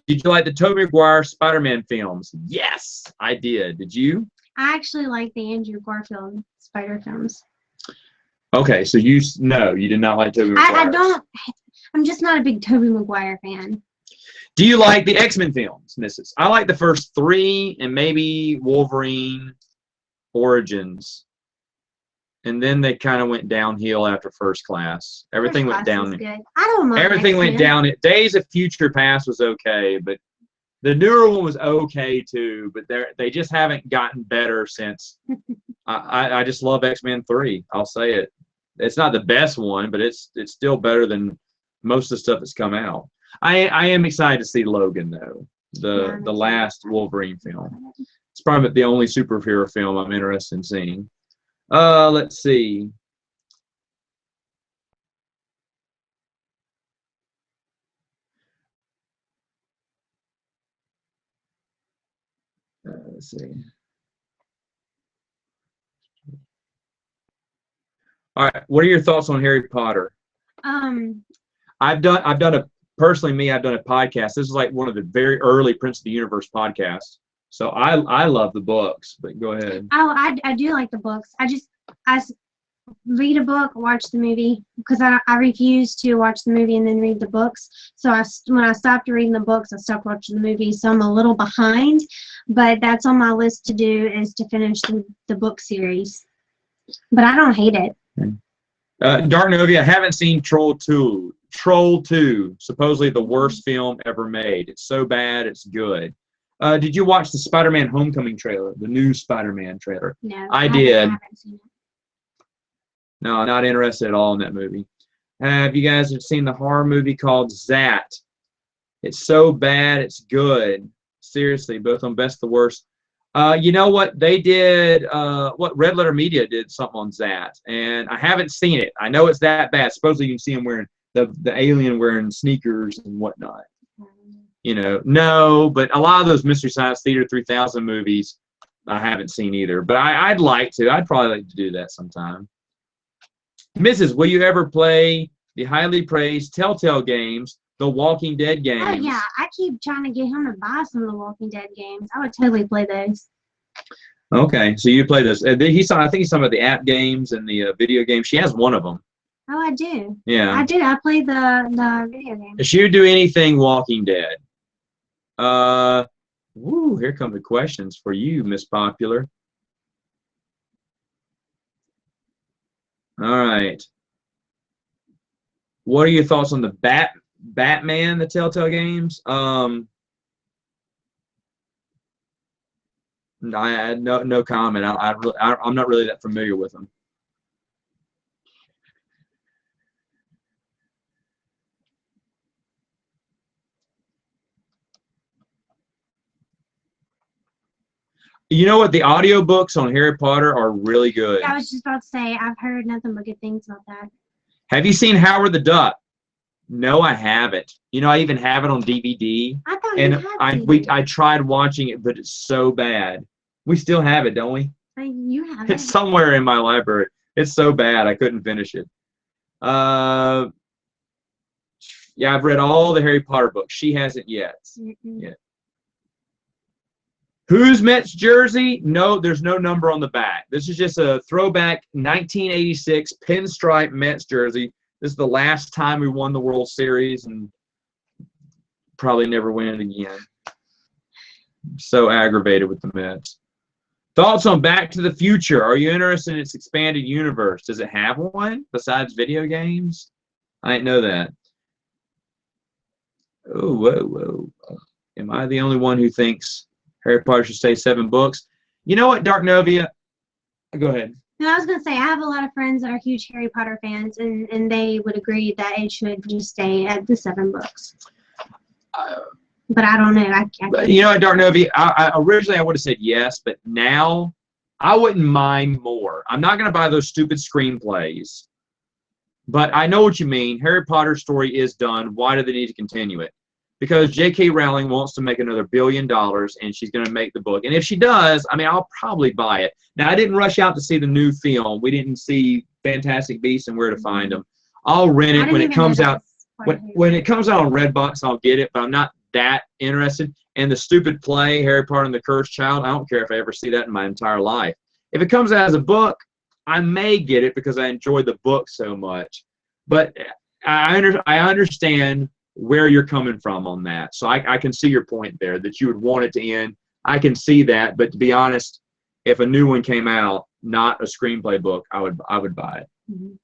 Did you like the Tobey Maguire Spider-Man films? Yes, I did. Did you?
I actually like the Andrew Garfield Spider films.
Okay, so you did not like Tobey Maguire.
I don't. I'm just not a big Tobey Maguire fan.
Do you like the X-Men films, Mrs.? I like the first 3 and maybe Wolverine Origins. And then they kind of went downhill after First Class. Everything went down.
I don't mind.
Everything went down. Days of Future Past was okay, but the newer one was okay too. But they just haven't gotten better since. I just love X-Men 3. I'll say it. It's not the best one, but it's still better than most of the stuff that's come out. I am excited to see Logan though. The last Wolverine film. It's probably the only superhero film I'm interested in seeing. Let's see. Let's see. All right. What are your thoughts on Harry Potter? I've done a podcast. This is like one of the very early Prince of the Universe podcasts. So I love the books, but go ahead.
Oh, I do like the books. I read a book, watch the movie, because I refuse to watch the movie and then read the books. So when I stopped reading the books, I stopped watching the movie. So I'm a little behind, but that's on my list to do, is to finish the book series. But I don't hate it.
Dark Novia, I haven't seen Troll 2. Troll 2, supposedly the worst film ever made. It's so bad, it's good. Did you watch the Spider-Man Homecoming trailer, the new Spider-Man trailer?
No,
I did.
haven't seen it.
No, I'm not interested at all in that movie. Have you guys seen the horror movie called Zat? It's so bad, it's good. Seriously, both on Best the Worst. You know what? They did, Red Letter Media did something on Zat, and I haven't seen it. I know it's that bad. Supposedly you can see him wearing, the alien wearing sneakers and whatnot. You know, no, but a lot of those Mystery Science Theater 3000 movies I haven't seen either. But I'd like to. I'd probably like to do that sometime. Mrs., will you ever play the highly praised Telltale games, the Walking Dead games?
Oh, yeah. I keep trying to get him to buy some of the Walking Dead games. I would totally play those.
Okay, so you play those. I think he's talking about the app games and the video games. She has one of them.
Oh, I do.
Yeah.
I do. I play the video game.
If you do anything Walking Dead. Here come the questions for you, Miss Popular. All right. What are your thoughts on the Batman, the Telltale games? I had no comment. I'm not really that familiar with them. You know what? The audiobooks on Harry Potter are really good.
I was just about to say, I've heard nothing but good things about that.
Have you seen Howard the Duck? No, I haven't. You know, I even have it on DVD.
I thought
and
you had
I tried watching it, but it's so bad. We still have it, don't we?
You have it.
It's somewhere in my library. It's so bad I couldn't finish it. Yeah, I've read all the Harry Potter books. She hasn't yet.
Yeah.
Whose Mets jersey? No, there's no number on the back. This is just a throwback 1986 pinstripe Mets jersey. This is the last time we won the World Series and probably never win it again. I'm so aggravated with the Mets. Thoughts on Back to the Future? Are you interested in its expanded universe? Does it have one besides video games? I didn't know that. Oh, whoa. Am I the only one who thinks Harry Potter should stay 7 books? You know what, Dark Novia? Go ahead.
No, I was gonna say I have a lot of friends that are huge Harry Potter fans, and they would agree that it should just stay at the 7 books. But I don't know.
You know what, Dark Novia? Originally I would have said yes, but now I wouldn't mind more. I'm not gonna buy those stupid screenplays, but I know what you mean. Harry Potter's story is done. Why do they need to continue it? Because J.K. Rowling wants to make another $1 billion, and she's going to make the book. And if she does, I mean, I'll probably buy it. Now, I didn't rush out to see the new film. We didn't see Fantastic Beasts and Where to Find Them. I'll rent it when it comes out. When it comes out on Redbox, I'll get it, but I'm not that interested. And the stupid play, Harry Potter and the Cursed Child, I don't care if I ever see that in my entire life. If it comes out as a book, I may get it because I enjoy the book so much. But I understand where you're coming from on that. So I can see your point there, that you would want it to end. I can see that, but to be honest, if a new one came out, not a screenplay book, I would buy it. Mm-hmm.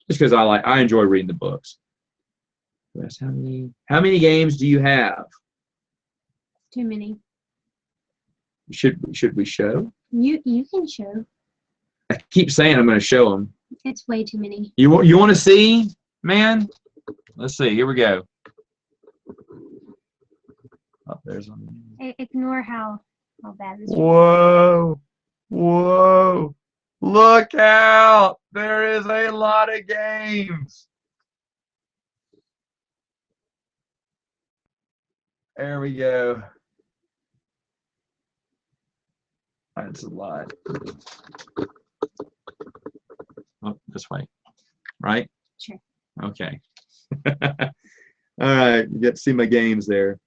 Just because I enjoy reading the books. How many games do you have?
Too many.
Should we show?
You can show.
I keep saying I'm going to show them.
It's way too many.
You want to see, man? Let's see. Here we go. Oh, there's one.
Ignore how bad this is.
Whoa. Whoa. Look out. There is a lot of games. There we go. That's a lot. Oh, this way. Right?
Sure.
Okay. All right. You get to see my games there.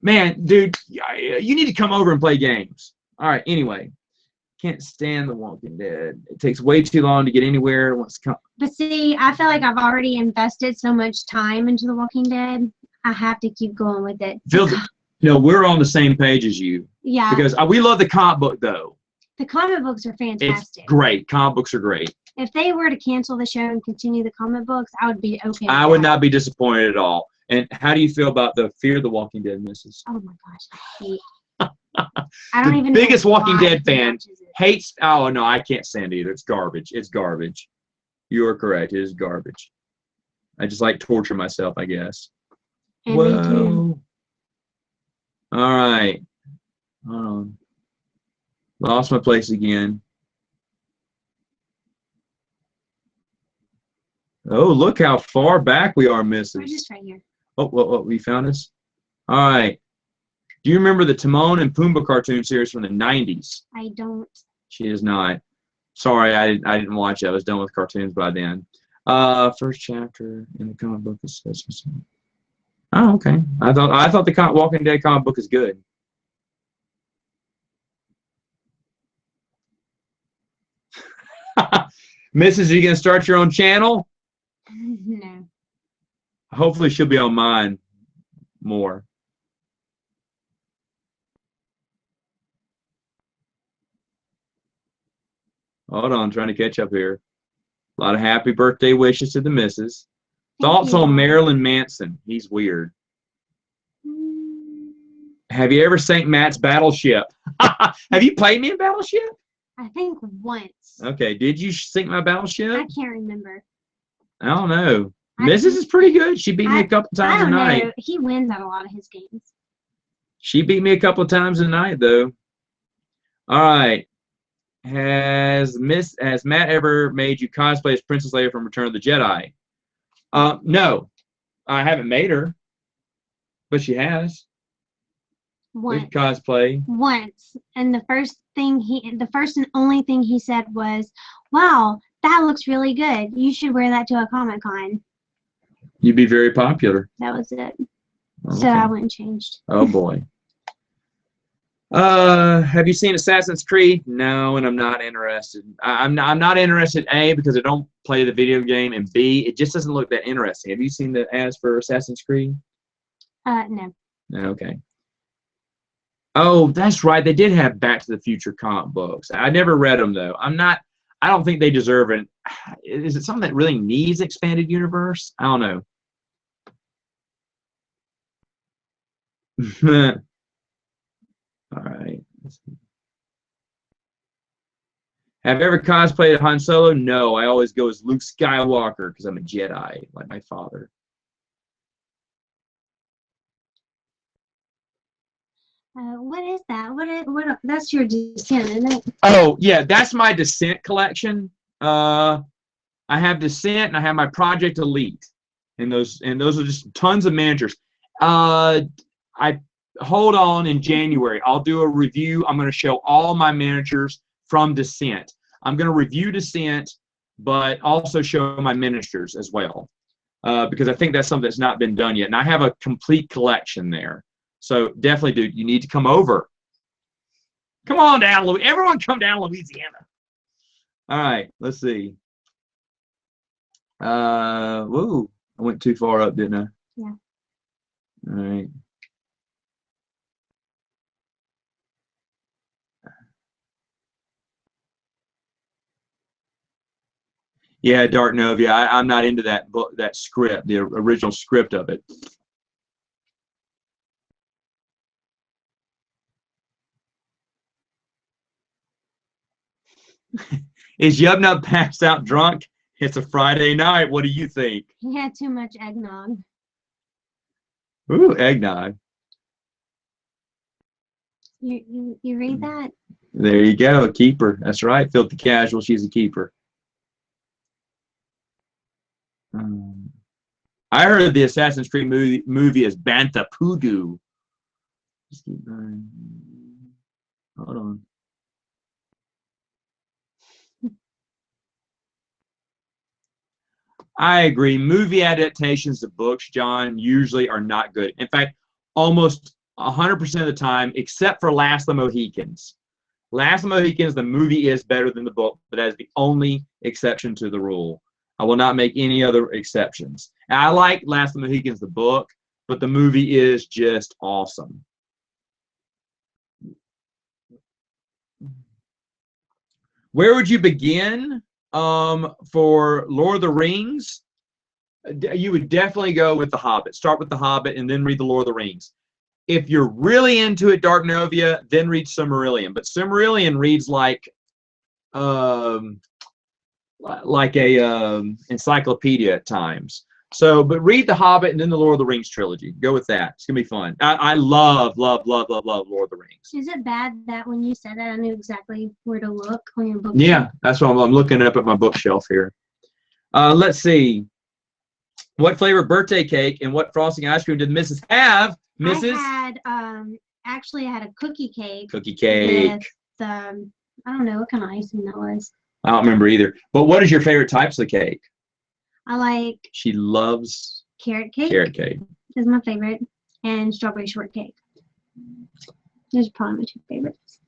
Man, dude, you need to come over and play games. All right. Anyway, can't stand The Walking Dead. It takes way too long to get anywhere.
But see, I feel like I've already invested so much time into The Walking Dead. I have to keep going with it.
No, we're on the same page as you.
Yeah.
Because we love the comic book, though.
The comic books are fantastic.
It's great. Comic books are great.
If they were to cancel the show and continue the comic books, I would be okay.
I would not be disappointed at all. And how do you feel about the Fear the Walking Dead misses?
Oh my gosh, I hate. I don't even.
The biggest
know
Walking Dead
why
fan hates. Oh no, I can't stand it either. It's garbage. It's garbage. You are correct. It is garbage. I just like torture myself, I guess.
And me too.
All right. Hold on. Lost my place again. Oh, look how far back we are, Mrs.
We're just right here.
Oh, we found us? All right. Do you remember the Timon and Pumbaa cartoon series from the 90s?
I don't.
She is not. Sorry, I didn't watch it. I was done with cartoons by then. First chapter in the comic book is such and such. Oh, okay. I thought the Walking Dead comic book is good. Mrs., are you gonna start your own channel?
No.
Hopefully she'll be on mine more. Hold on, trying to catch up here. A lot of happy birthday wishes to the missus. Thoughts on Marilyn Manson? He's weird. Have you ever sank Matt's Battleship? Have you played me in Battleship?
I think once.
Okay, did you sink my Battleship?
I can't remember.
I don't know. Mrs. is pretty good. She beat me a couple times a night.
Know. He wins at a lot of his games.
She beat me a couple of times a night, though. All right. Has Matt ever made you cosplay as Princess Leia from Return of the Jedi? No. I haven't made her. But she has.
Once.
Cosplay.
Once. And the first and only thing he said was, "Wow, that looks really good. You should wear that to a Comic-Con."
You'd be very popular.
That was it.
Okay.
So I went and changed.
Oh boy. Have you seen Assassin's Creed? No, and I'm not interested. I'm not interested, A, because I don't play the video game, and B, it just doesn't look that interesting. Have you seen the ads for Assassin's Creed?
No.
Okay. Oh, that's right. They did have Back to the Future comic books. I never read them, though. I don't think they deserve it. Is it something that really needs expanded universe? I don't know. All right. Have you ever cosplayed Han Solo? No, I always go as Luke Skywalker because I'm a Jedi, like my father.
What is that? What? That's your Descent, isn't it?
Oh, yeah, that's my Descent collection. I have Descent and I have my Project Elite. And those are just tons of miniatures. I hold on in January. I'll do a review. I'm going to show all my miniatures from Descent. I'm going to review Descent, but also show my miniatures as well, because I think that's something that's not been done yet. And I have a complete collection there. So definitely, dude, you need to come over. Come on down, everyone come down to Louisiana. All right, let's see. Whoa, I went too far up, didn't I?
Yeah.
All right. Yeah, Dark Novia. I'm not into that book, that script, the original script of it. Is Yubnub passed out drunk? It's a Friday night. What do you think?
He had too much eggnog.
Ooh, eggnog.
You read that?
There you go, a keeper. That's right, Filthy Casual. She's a keeper. I heard the Assassin's Creed movie is Bantha Poodoo. Just keep going. Hold on. I agree. Movie adaptations of books, John, usually are not good. In fact, almost 100% of the time, except for Last of the Mohicans. Last of the Mohicans, the movie is better than the book, but that is the only exception to the rule. I will not make any other exceptions. I like Last of the Mohicans, the book, but the movie is just awesome. Where would you begin for Lord of the Rings? You would definitely go with The Hobbit. Start with The Hobbit and then read The Lord of the Rings. If you're really into it, Dark Novia, then read Silmarillion. But Silmarillion reads like a encyclopedia at times. So, but read The Hobbit and then the Lord of the Rings trilogy. Go with that. It's gonna be fun. I love Lord of the Rings.
Is it bad that when you said that, I knew exactly where to look on your book?
Yeah, that's what I'm looking up at my bookshelf here. Let's see. What flavor birthday cake and what frosting ice cream did Mrs. have? Mrs.
I had actually I had a cookie cake.
Cookie cake.
With, I don't know what kind of icing that was.
I don't remember either. But what is your favorite types of cake?
I like.
She loves
carrot cake.
Carrot cake
is my favorite, and strawberry shortcake. Those are probably my two favorites.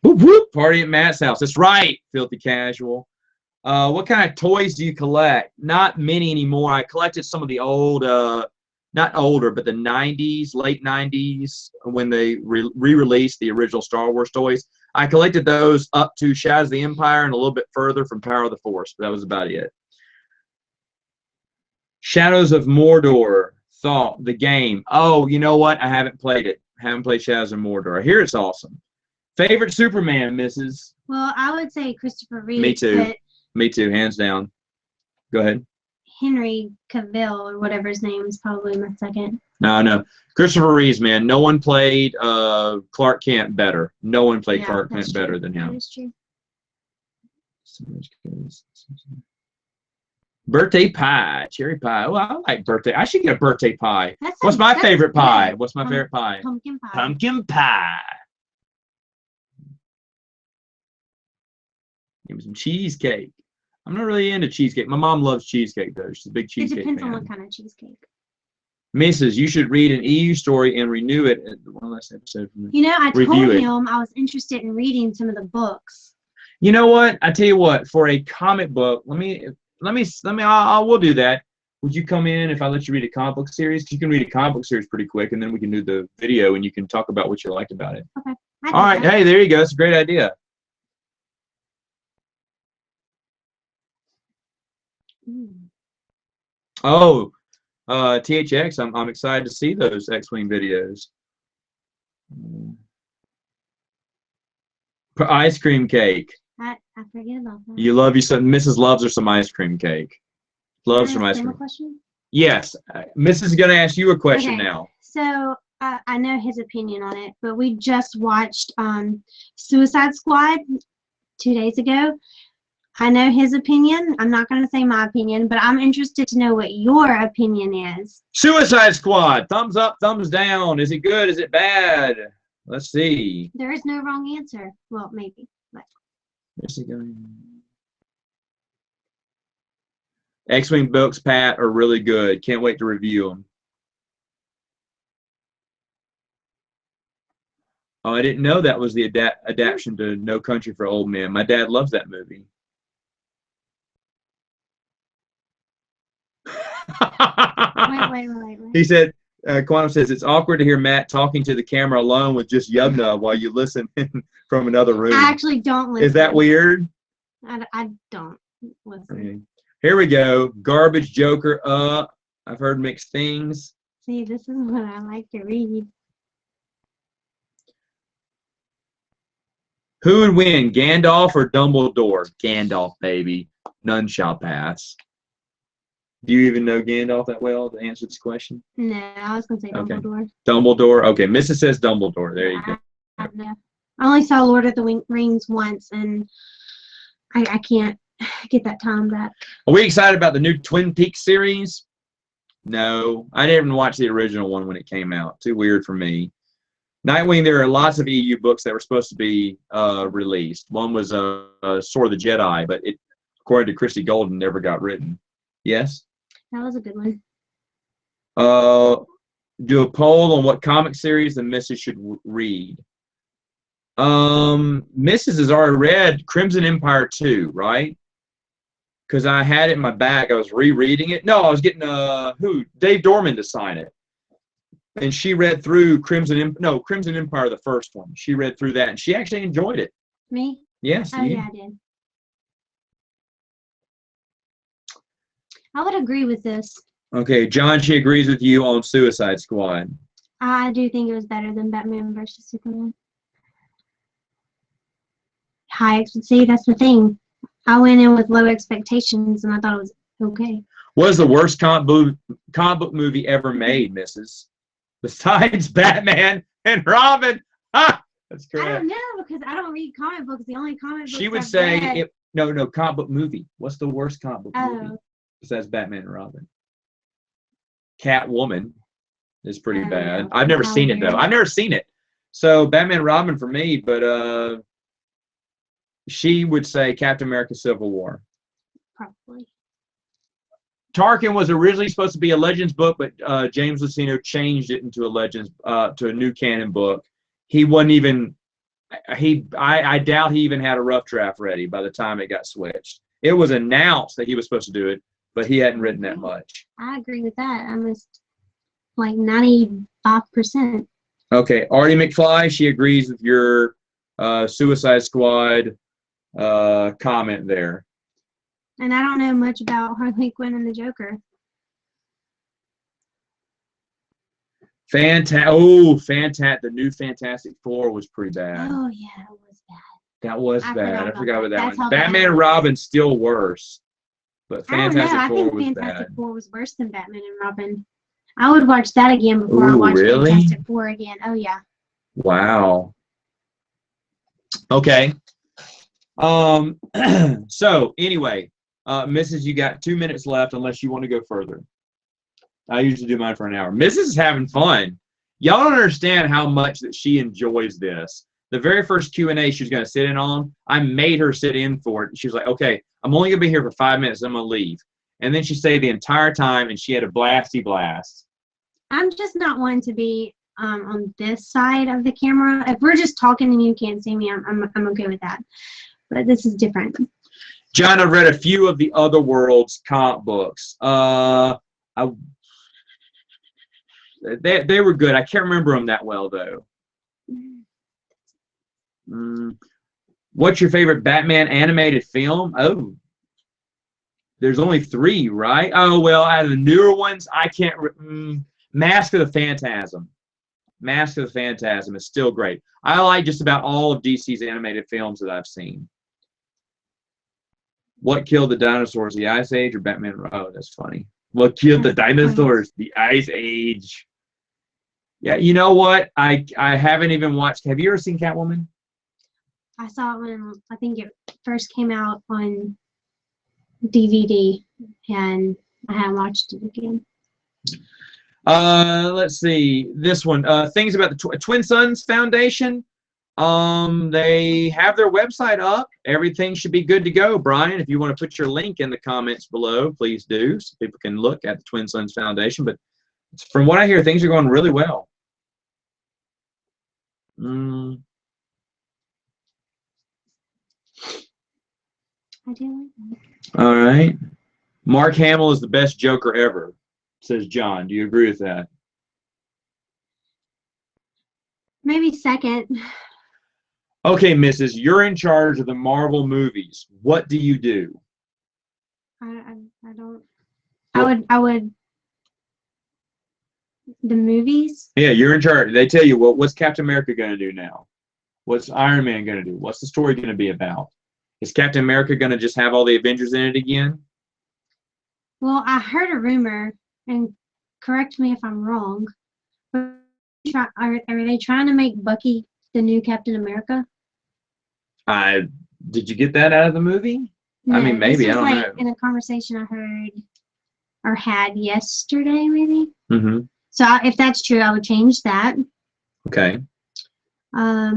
Whoop, whoop, party at Matt's house. That's right, Filthy Casual. What kind of toys do you collect? Not many anymore. I collected some of the old, not older, but the 90s, late 90s, when they re-released the original Star Wars toys. I collected those up to Shadows of the Empire and a little bit further from Power of the Force, but that was about it. Shadows of Mordor, thought, the game. Oh, you know what? I haven't played it. I haven't played Shadows of Mordor. I hear it's awesome. Favorite Superman, Mrs.?
Well, I would say Christopher Reeve.
Me too. Me too, hands down. Go ahead.
Henry Cavill, or whatever his name is, probably my second.
No. Christopher Reeves, man. No one played Clark Kent better. No one played Clark Kent better than him.
That is true.
Birthday pie, cherry pie. Oh, I like birthday. I should get a birthday pie. What's my favorite pie? What's my favorite pie?
Pumpkin pie.
Pumpkin pie. Give me some cheesecake. I'm not really into cheesecake. My mom loves cheesecake, though. She's a big cheesecake fan.
It depends on what kind of cheesecake.
Mrs., you should read an EU story and renew it at one last episode.
You know, I told him I was interested in reading some of the books.
You know what? I tell you what. For a comic book, I will do that. Would you come in if I let you read a comic book series? You can read a comic book series pretty quick, and then we can do the video, and you can talk about what you liked about it.
Okay.
All right. Hey, there you go. It's a great idea. Oh, THX. I'm excited to see those X-Wing videos. Ice cream cake.
I forget about that.
You love you some. Mrs. loves her some ice cream cake. Loves some ice
Can I
cream.
ask him a question?
Yes, Mrs. is going to ask you a question
Okay.
now.
So I know his opinion on it, but we just watched Suicide Squad 2 days ago. I know his opinion. I'm not going to say my opinion, but I'm interested to know what your opinion is.
Suicide Squad. Thumbs up, thumbs down. Is it good? Is it bad? Let's see.
There is no wrong answer. Well, maybe. But.
Where's it going? X-Wing books, Pat, are really good. Can't wait to review them. Oh, I didn't know that was the adaptation to No Country for Old Men. My dad loves that movie.
Wait.
He said, Quantum says, it's awkward to hear Matt talking to the camera alone with just Yubna while you listen from another room.
I actually don't listen.
Is that weird?
I don't listen.
Okay. Here we go. Garbage Joker. I've heard mixed things.
See, this is what I like to read.
Who would win, Gandalf or Dumbledore? Gandalf, baby. None shall pass. Do you even know Gandalf that well to answer this question?
No, I was going to say Dumbledore.
Okay. Dumbledore. Okay, Mrs. says Dumbledore. There you go.
I only saw Lord of the Rings once, and I can't get that time back.
Are we excited about the new Twin Peaks series? No. I didn't watch the original one when it came out. Too weird for me. Nightwing, there are lots of EU books that were supposed to be released. One was Sword of the Jedi, but it, according to Christy Golden, never got written. Yes?
That was a good one.
Do a poll on what comic series the Mrs. should read. Mrs. has already read Crimson Empire 2, right? Because I had it in my bag. I was rereading it. No, I was getting Dave Dorman to sign it. And she read through Crimson Empire, the first one. She read through that, and she actually enjoyed it.
Me?
Yes.
Oh, yeah, I did. I would agree with this. Okay,
John, she agrees with you on Suicide Squad.
I do think it was better than Batman versus Superman. See, that's the thing. I went in with low expectations, and I thought it was okay.
What is the worst comic book movie ever made, Mrs.? Besides Batman and Robin. Ah, that's correct.
I don't know, because I don't read comic books. The only comic books
she would
I've
say,
read...
no, comic book movie. What's the worst comic book movie
Oh.
besides Batman and Robin? Catwoman is pretty bad.
know.
I've never seen it, though. I've never seen it. So Batman and Robin for me, but she would say Captain America Civil War.
Probably.
Tarkin was originally supposed to be a Legends book, but James Luceno changed it into a Legends, to a new canon book. He wasn't even, I doubt he even had a rough draft ready by the time it got switched. It was announced that he was supposed to do it, but he hadn't written that much.
I agree with that. Almost like 95%.
Okay, Artie McFly, she agrees with your Suicide Squad comment there.
And I don't know much about Harley Quinn and the Joker.
The new Fantastic Four was pretty bad.
Oh, yeah, it was bad.
That was bad. I forgot about that
That's
one.
how
Batman
bad
and Robin's still worse. But Fantastic
I
Four
think
was
Fantastic
bad.
Four was worse than Batman and Robin. I would watch that again before I watched
really?
Fantastic Four again. Oh, yeah.
Wow. Okay. So, anyway, Mrs., you got 2 minutes left unless you want to go further. I usually do mine for an hour. Mrs. is having fun. Y'all don't understand how much that she enjoys this. The very first Q&A she was going to sit in on, I made her sit in for it. She was like, okay, I'm only going to be here for 5 minutes. I'm going to leave. And then she stayed the entire time, and she had a blasty blast.
I'm just not wanting to be on this side of the camera. If we're just talking and you can't see me, I'm okay with that. But this is different.
John, I've read a few of the Other Worlds comic books. They were good. I can't remember them that well, though. What's your favorite Batman animated film? Oh, there's only 3, right? Oh, well, out of the newer ones, I can't. Mask of the Phantasm. Mask of the Phantasm is still great. I like just about all of DC's animated films that I've seen. What killed the dinosaurs, the Ice Age or Batman? Oh, that's funny. What killed the dinosaurs, the Ice Age? Yeah, you know what? I haven't even watched. Have you ever seen Catwoman?
I saw it when I think it first came out on DVD, and I haven't watched it again.
Let's see. This one. Things about the Twin Suns Foundation. They have their website up. Everything should be good to go. Brian, if you want to put your link in the comments below, please do, so people can look at the Twin Suns Foundation. But from what I hear, things are going really well.
I do.
All right. Mark Hamill is the best Joker ever, says John. Do you agree with that?
Maybe second.
Okay, Mrs. You're in charge of the Marvel movies. What do you do?
I don't. I would. The movies?
Yeah, you're in charge. They tell you, what's Captain America going to do now? What's Iron Man going to do? What's the story going to be about? Is Captain America going to just have all the Avengers in it again?
Well, I heard a rumor, and correct me if I'm wrong, but are they trying to make Bucky the new Captain America?
Did you get that out of the movie?
No,
I mean, maybe. I don't know.
In a conversation I heard or had yesterday, maybe.
Mm-hmm.
So if that's true, I would change that.
Okay.
I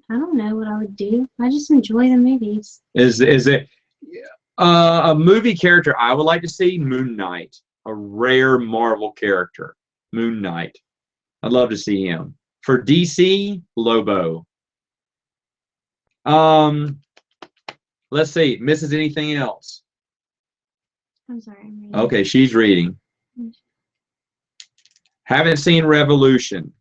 don't know what I would do. I just enjoy the movies.
Is it a movie character I would like to see? Moon Knight, a rare Marvel character. Moon Knight. I'd love to see him. For DC, Lobo. Let's see. Misses anything else?
I'm sorry. I'm reading.
Okay, she's reading. Haven't seen Revolution.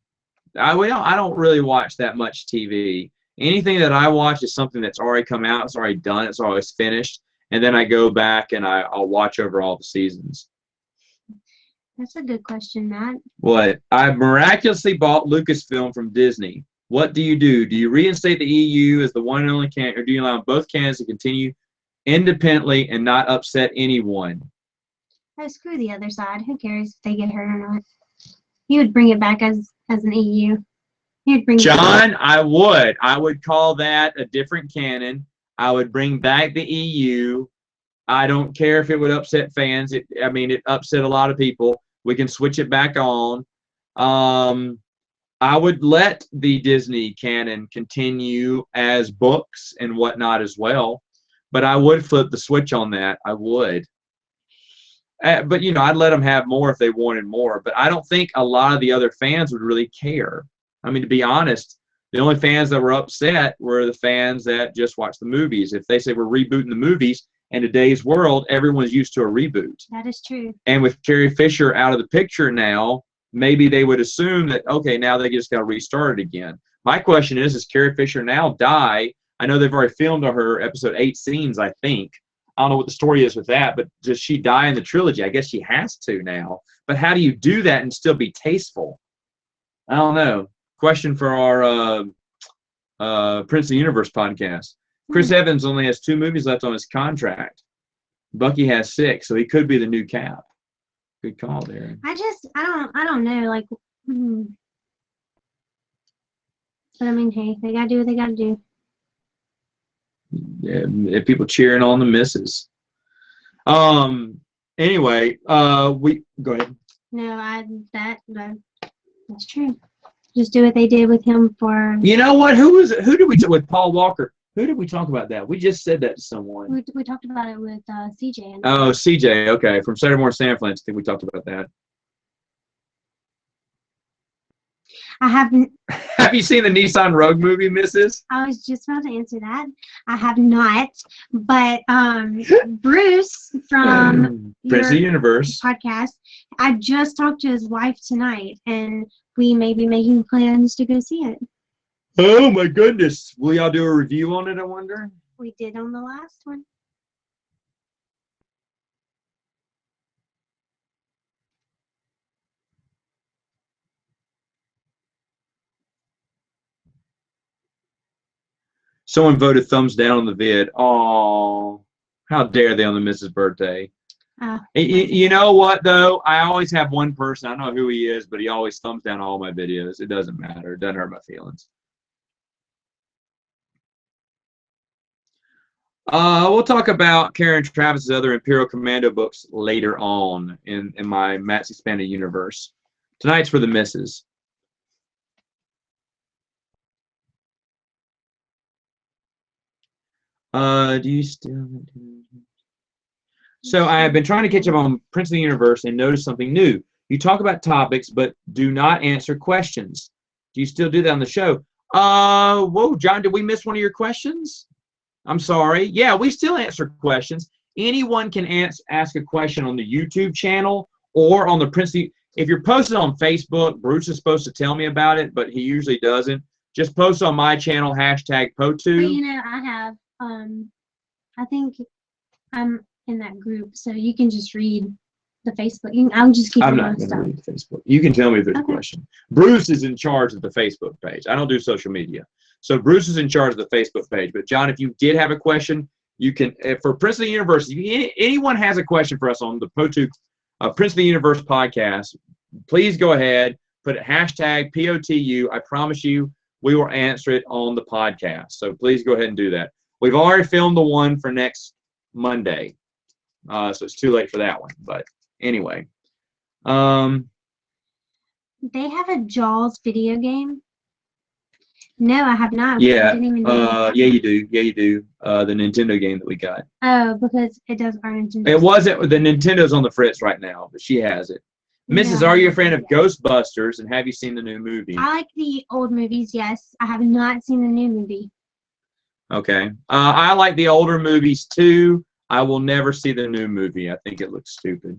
I don't really watch that much TV. Anything that I watch is something that's already come out, it's already done, it's always finished, and then I go back and I'll watch over all the seasons.
That's a good question, Matt.
What? I miraculously bought Lucasfilm from Disney. What do? Do you reinstate the EU as the one and only canon, or do you allow both canons to continue independently and not upset anyone?
Oh, screw the other side. Who cares if they get hurt or not? He would bring it back as an EU. He would bring
John, I would call that a different canon. I would bring back the EU. I don't care if it would upset fans. It upset a lot of people. We can switch it back on. I would let the Disney canon continue as books and whatnot as well, but I would flip the switch on that. I would. But, I'd let them have more if they wanted more. But I don't think a lot of the other fans would really care. I mean, to be honest, the only fans that were upset were the fans that just watched the movies. If they say we're rebooting the movies, in today's world, everyone's used to a reboot.
That is true.
And with Carrie Fisher out of the picture now, maybe they would assume that, okay, now they just got to restart it again. My question is, does Carrie Fisher now die? I know they've already filmed her episode 8 scenes, I think. I don't know what the story is with that, but does she die in the trilogy? I guess she has to now. But how do you do that and still be tasteful? I don't know. Question for our Prince of the Universe podcast. Chris Evans only has 2 movies left on his contract. Bucky has 6, so he could be the new Cap. Good call there.
I don't know. Like, but I mean, hey, they gotta do what they gotta do.
Yeah, people cheering on the misses. Anyway, we go ahead.
No, that's true. Just do what they did with him for.
You know what? Who did we with Paul Walker? Who did we talk about that? We just said that to someone.
We talked about it with CJ.
Oh, CJ. Okay, from Saturday Morning Sandflint. I think we talked about that.
I haven't.
Have you seen the Nissan Rogue movie, Mrs.?
I was just about to answer that. I have not, but Bruce from
Prince of the Universe
podcast. I just talked to his wife tonight, and we may be making plans to go see it.
Oh my goodness! Will y'all do a review on it? I wonder.
We did on the last one.
Someone voted thumbs down on the vid. Oh, how dare they on the Mrs. birthday. You know what, though? I always have one person. I don't know who he is, but he always thumbs down all my videos. It doesn't matter. It doesn't hurt my feelings. We'll talk about Karen Travis's other Imperial Commando books later on in my Matt's Expanded Universe. Tonight's for the misses. Do you still? So I have been trying to catch up on Prince of the Universe and noticed something new. You talk about topics, but do not answer questions. Do you still do that on the show? Whoa, John, did we miss one of your questions? I'm sorry. Yeah, we still answer questions. Anyone can ask a question on the YouTube channel or on the Prince. If you're posted on Facebook, Bruce is supposed to tell me about it, but he usually doesn't. Just post on my channel, #POTU.
But you know, I have, I think I'm in that group, so you can just read the Facebook. I'll just keep.
I'm not going to read the Facebook. You can tell me if there's a question. Bruce is in charge of the Facebook page. I don't do social media. So Bruce is in charge of the Facebook page. But John, if you did have a question, you can, for Prince of the Universe, if anyone has a question for us on the POTU Prince of the Universe podcast, please go ahead, put it #POTU. I promise you we will answer it on the podcast. So please go ahead and do that. We've already filmed the one for next Monday. So it's too late for that one. But anyway.
They have a Jaws video game. No, I have not.
Yeah, yeah, you do. Yeah, you do. The Nintendo game that we got.
Oh, because it does our Nintendo.
It wasn't. The Nintendo's on the fritz right now, but she has it. Mrs., are you a fan of Ghostbusters, and have you seen the new movie?
I like the old movies, yes. I have not seen the new movie.
Okay. I like the older movies, too. I will never see the new movie. I think it looks stupid.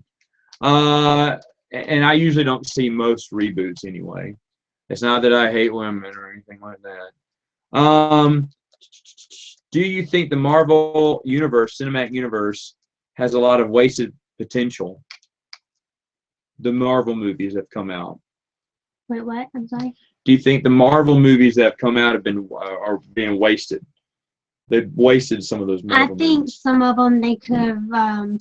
And I usually don't see most reboots anyway. It's not that I hate women or anything like that. Do you think the Marvel universe, cinematic universe, has a lot of wasted potential? The Marvel movies that have come out.
Wait, what? I'm sorry.
Do you think the Marvel movies that have come out are being wasted? They've wasted some of those Marvel
movies. I think some of them they could have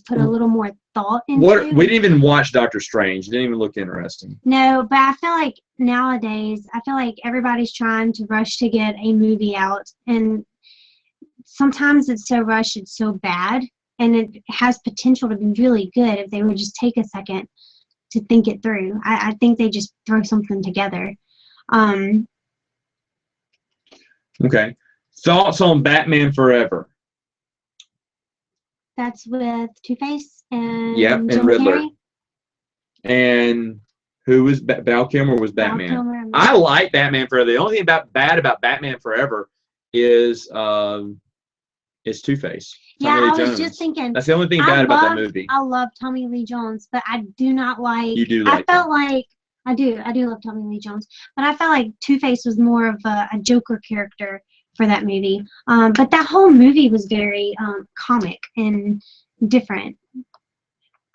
put a little more thought into.
We didn't even watch Doctor Strange. It didn't even look interesting.
No, but I feel like nowadays, everybody's trying to rush to get a movie out. And sometimes it's so rushed, it's so bad. And it has potential to be really good if they would just take a second to think it through. I think they just throw something together.
Okay. Thoughts on Batman Forever?
That's with Two-Face and
and Riddler. Carrey. And who was Val Kilmer was Batman? Val Kilmer. I like Batman Forever. The only thing bad about Batman Forever is Two-Face.
Yeah, I was just thinking.
That's the only thing bad about that movie.
I love Tommy Lee Jones, but I do not like.
You do like.
I do love Tommy Lee Jones, but I felt like Two-Face was more of a Joker character for that movie. But that whole movie was very comic and different.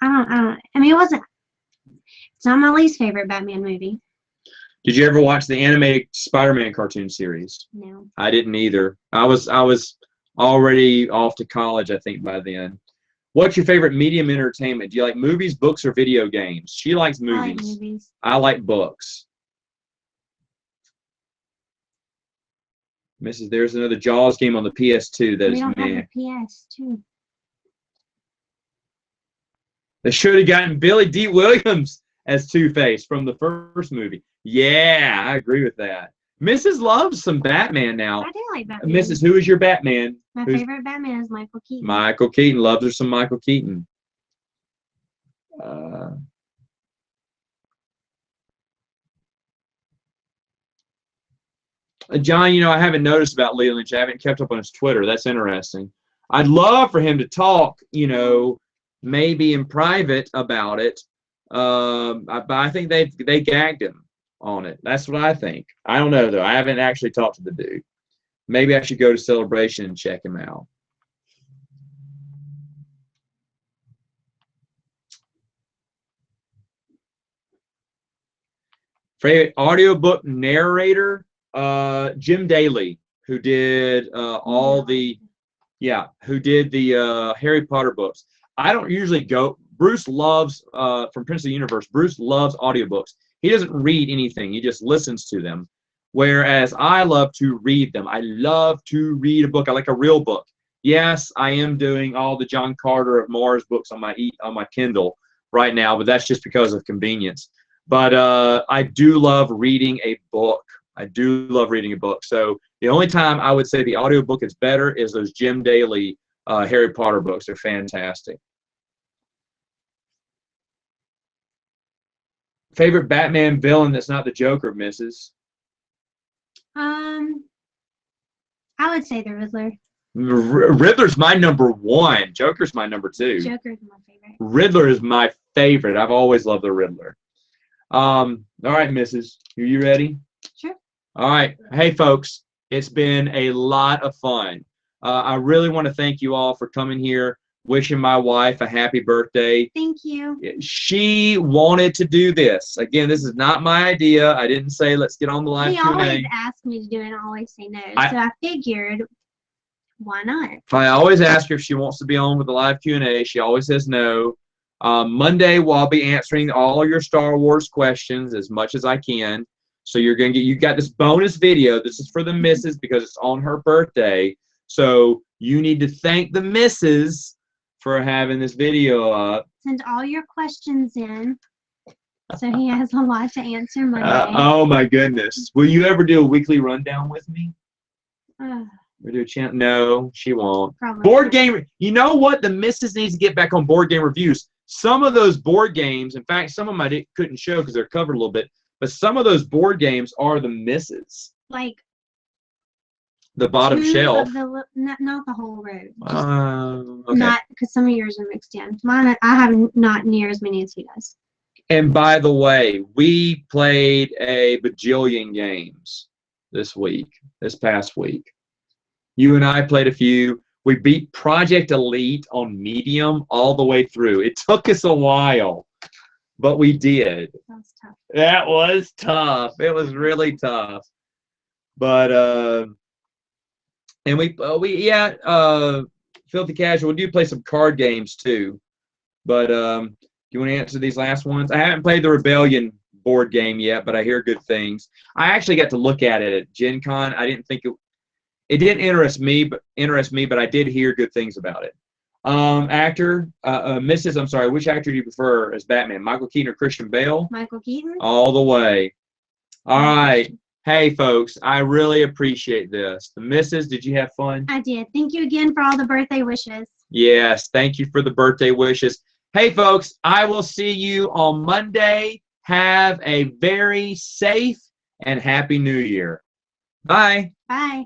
I mean, it's not my least favorite Batman movie.
Did you ever watch the animated Spider-Man cartoon series?
No.
I didn't either. I was already off to college, I think, by then. What's your favorite medium entertainment? Do you like movies, books, or video games? She likes movies.
I like movies.
I like books. Mrs., there's another Jaws game on the PS2 that is meh.
We don't have a PS2.
They should have gotten Billy D. Williams as Two-Face from the first movie. Yeah, I agree with that. Mrs. loves some Batman now.
I do like Batman.
Mrs., who is your Batman?
My favorite Batman is Michael Keaton.
Michael Keaton. Loves her some Michael Keaton. John, I haven't noticed about Lee Lynch. I haven't kept up on his Twitter. That's interesting. I'd love for him to talk, maybe in private about it. But I think they gagged him on it. That's what I think. I don't know, though. I haven't actually talked to the dude. Maybe I should go to Celebration and check him out. Favorite audiobook narrator? Jim Daly. who did who did the Harry Potter books. I don't usually go. Bruce loves from Prince of the Universe. Bruce loves audiobooks. He doesn't read anything. He just listens to them. Whereas I love to read them. I love to read a book. I like a real book. Yes, I am doing all the John Carter of Mars books on my Kindle right now, but that's just because of convenience. But I do love reading a book. I do love reading a book. So the only time I would say the audiobook is better is those Jim Daly Harry Potter books. They're fantastic. Favorite Batman villain that's not the Joker, Mrs.?
I would say the Riddler.
Riddler's my number one. Joker's my number two.
Joker's my favorite.
Riddler is my favorite. I've always loved the Riddler. All right, Mrs. Are you ready?
Sure.
All right. Hey, folks. It's been a lot of fun. I really want to thank you all for coming here, wishing my wife a happy birthday.
Thank you.
She wanted to do this. Again, this is not my idea. I didn't say let's get on the live
They
Q&A.
always ask me to do it and I always say no. So I figured, why not?
I always ask her if she wants to be on with the live Q&A. She always says no. Monday, I'll be answering all your Star Wars questions as much as I can. So you got this bonus video. This is for the missus because it's on her birthday. So you need to thank the missus for having this video up.
Send all your questions in. So he has a lot to answer Monday.
Oh my goodness. Will you ever do a weekly rundown with me? Or do a chant? No, she won't.
Probably
Board
not.
game. You know what? The missus needs to get back on board game reviews. Some of those board games, in fact, some of them I couldn't show because they're covered a little bit, but some of those board games are the misses.
Like
the bottom
two
shelf.
of not the whole row.
Okay.
Not because some of yours are mixed in. Mine, I have not near as many as he does.
And by the way, we played a bajillion games this past week. You and I played a few. We beat Project Elite on medium all the way through. It took us a while, but we did.
That was tough.
That was tough. It was really tough. But and Filthy Casual, we do play some card games too. But do you want to answer these last ones? I haven't played the Rebellion board game yet, but I hear good things. I actually got to look at it at Gen Con. I didn't think it didn't interest me, but I did hear good things about it. Mrs. I'm sorry, which actor do you prefer as Batman? Michael Keaton or Christian Bale?
Michael Keaton.
All the way. All right. Hey, folks, I really appreciate this. The Mrs., did you have fun?
I did. Thank you again for all the birthday wishes.
Yes, thank you for the birthday wishes. Hey, folks, I will see you on Monday. Have a very safe and happy New Year. Bye.
Bye.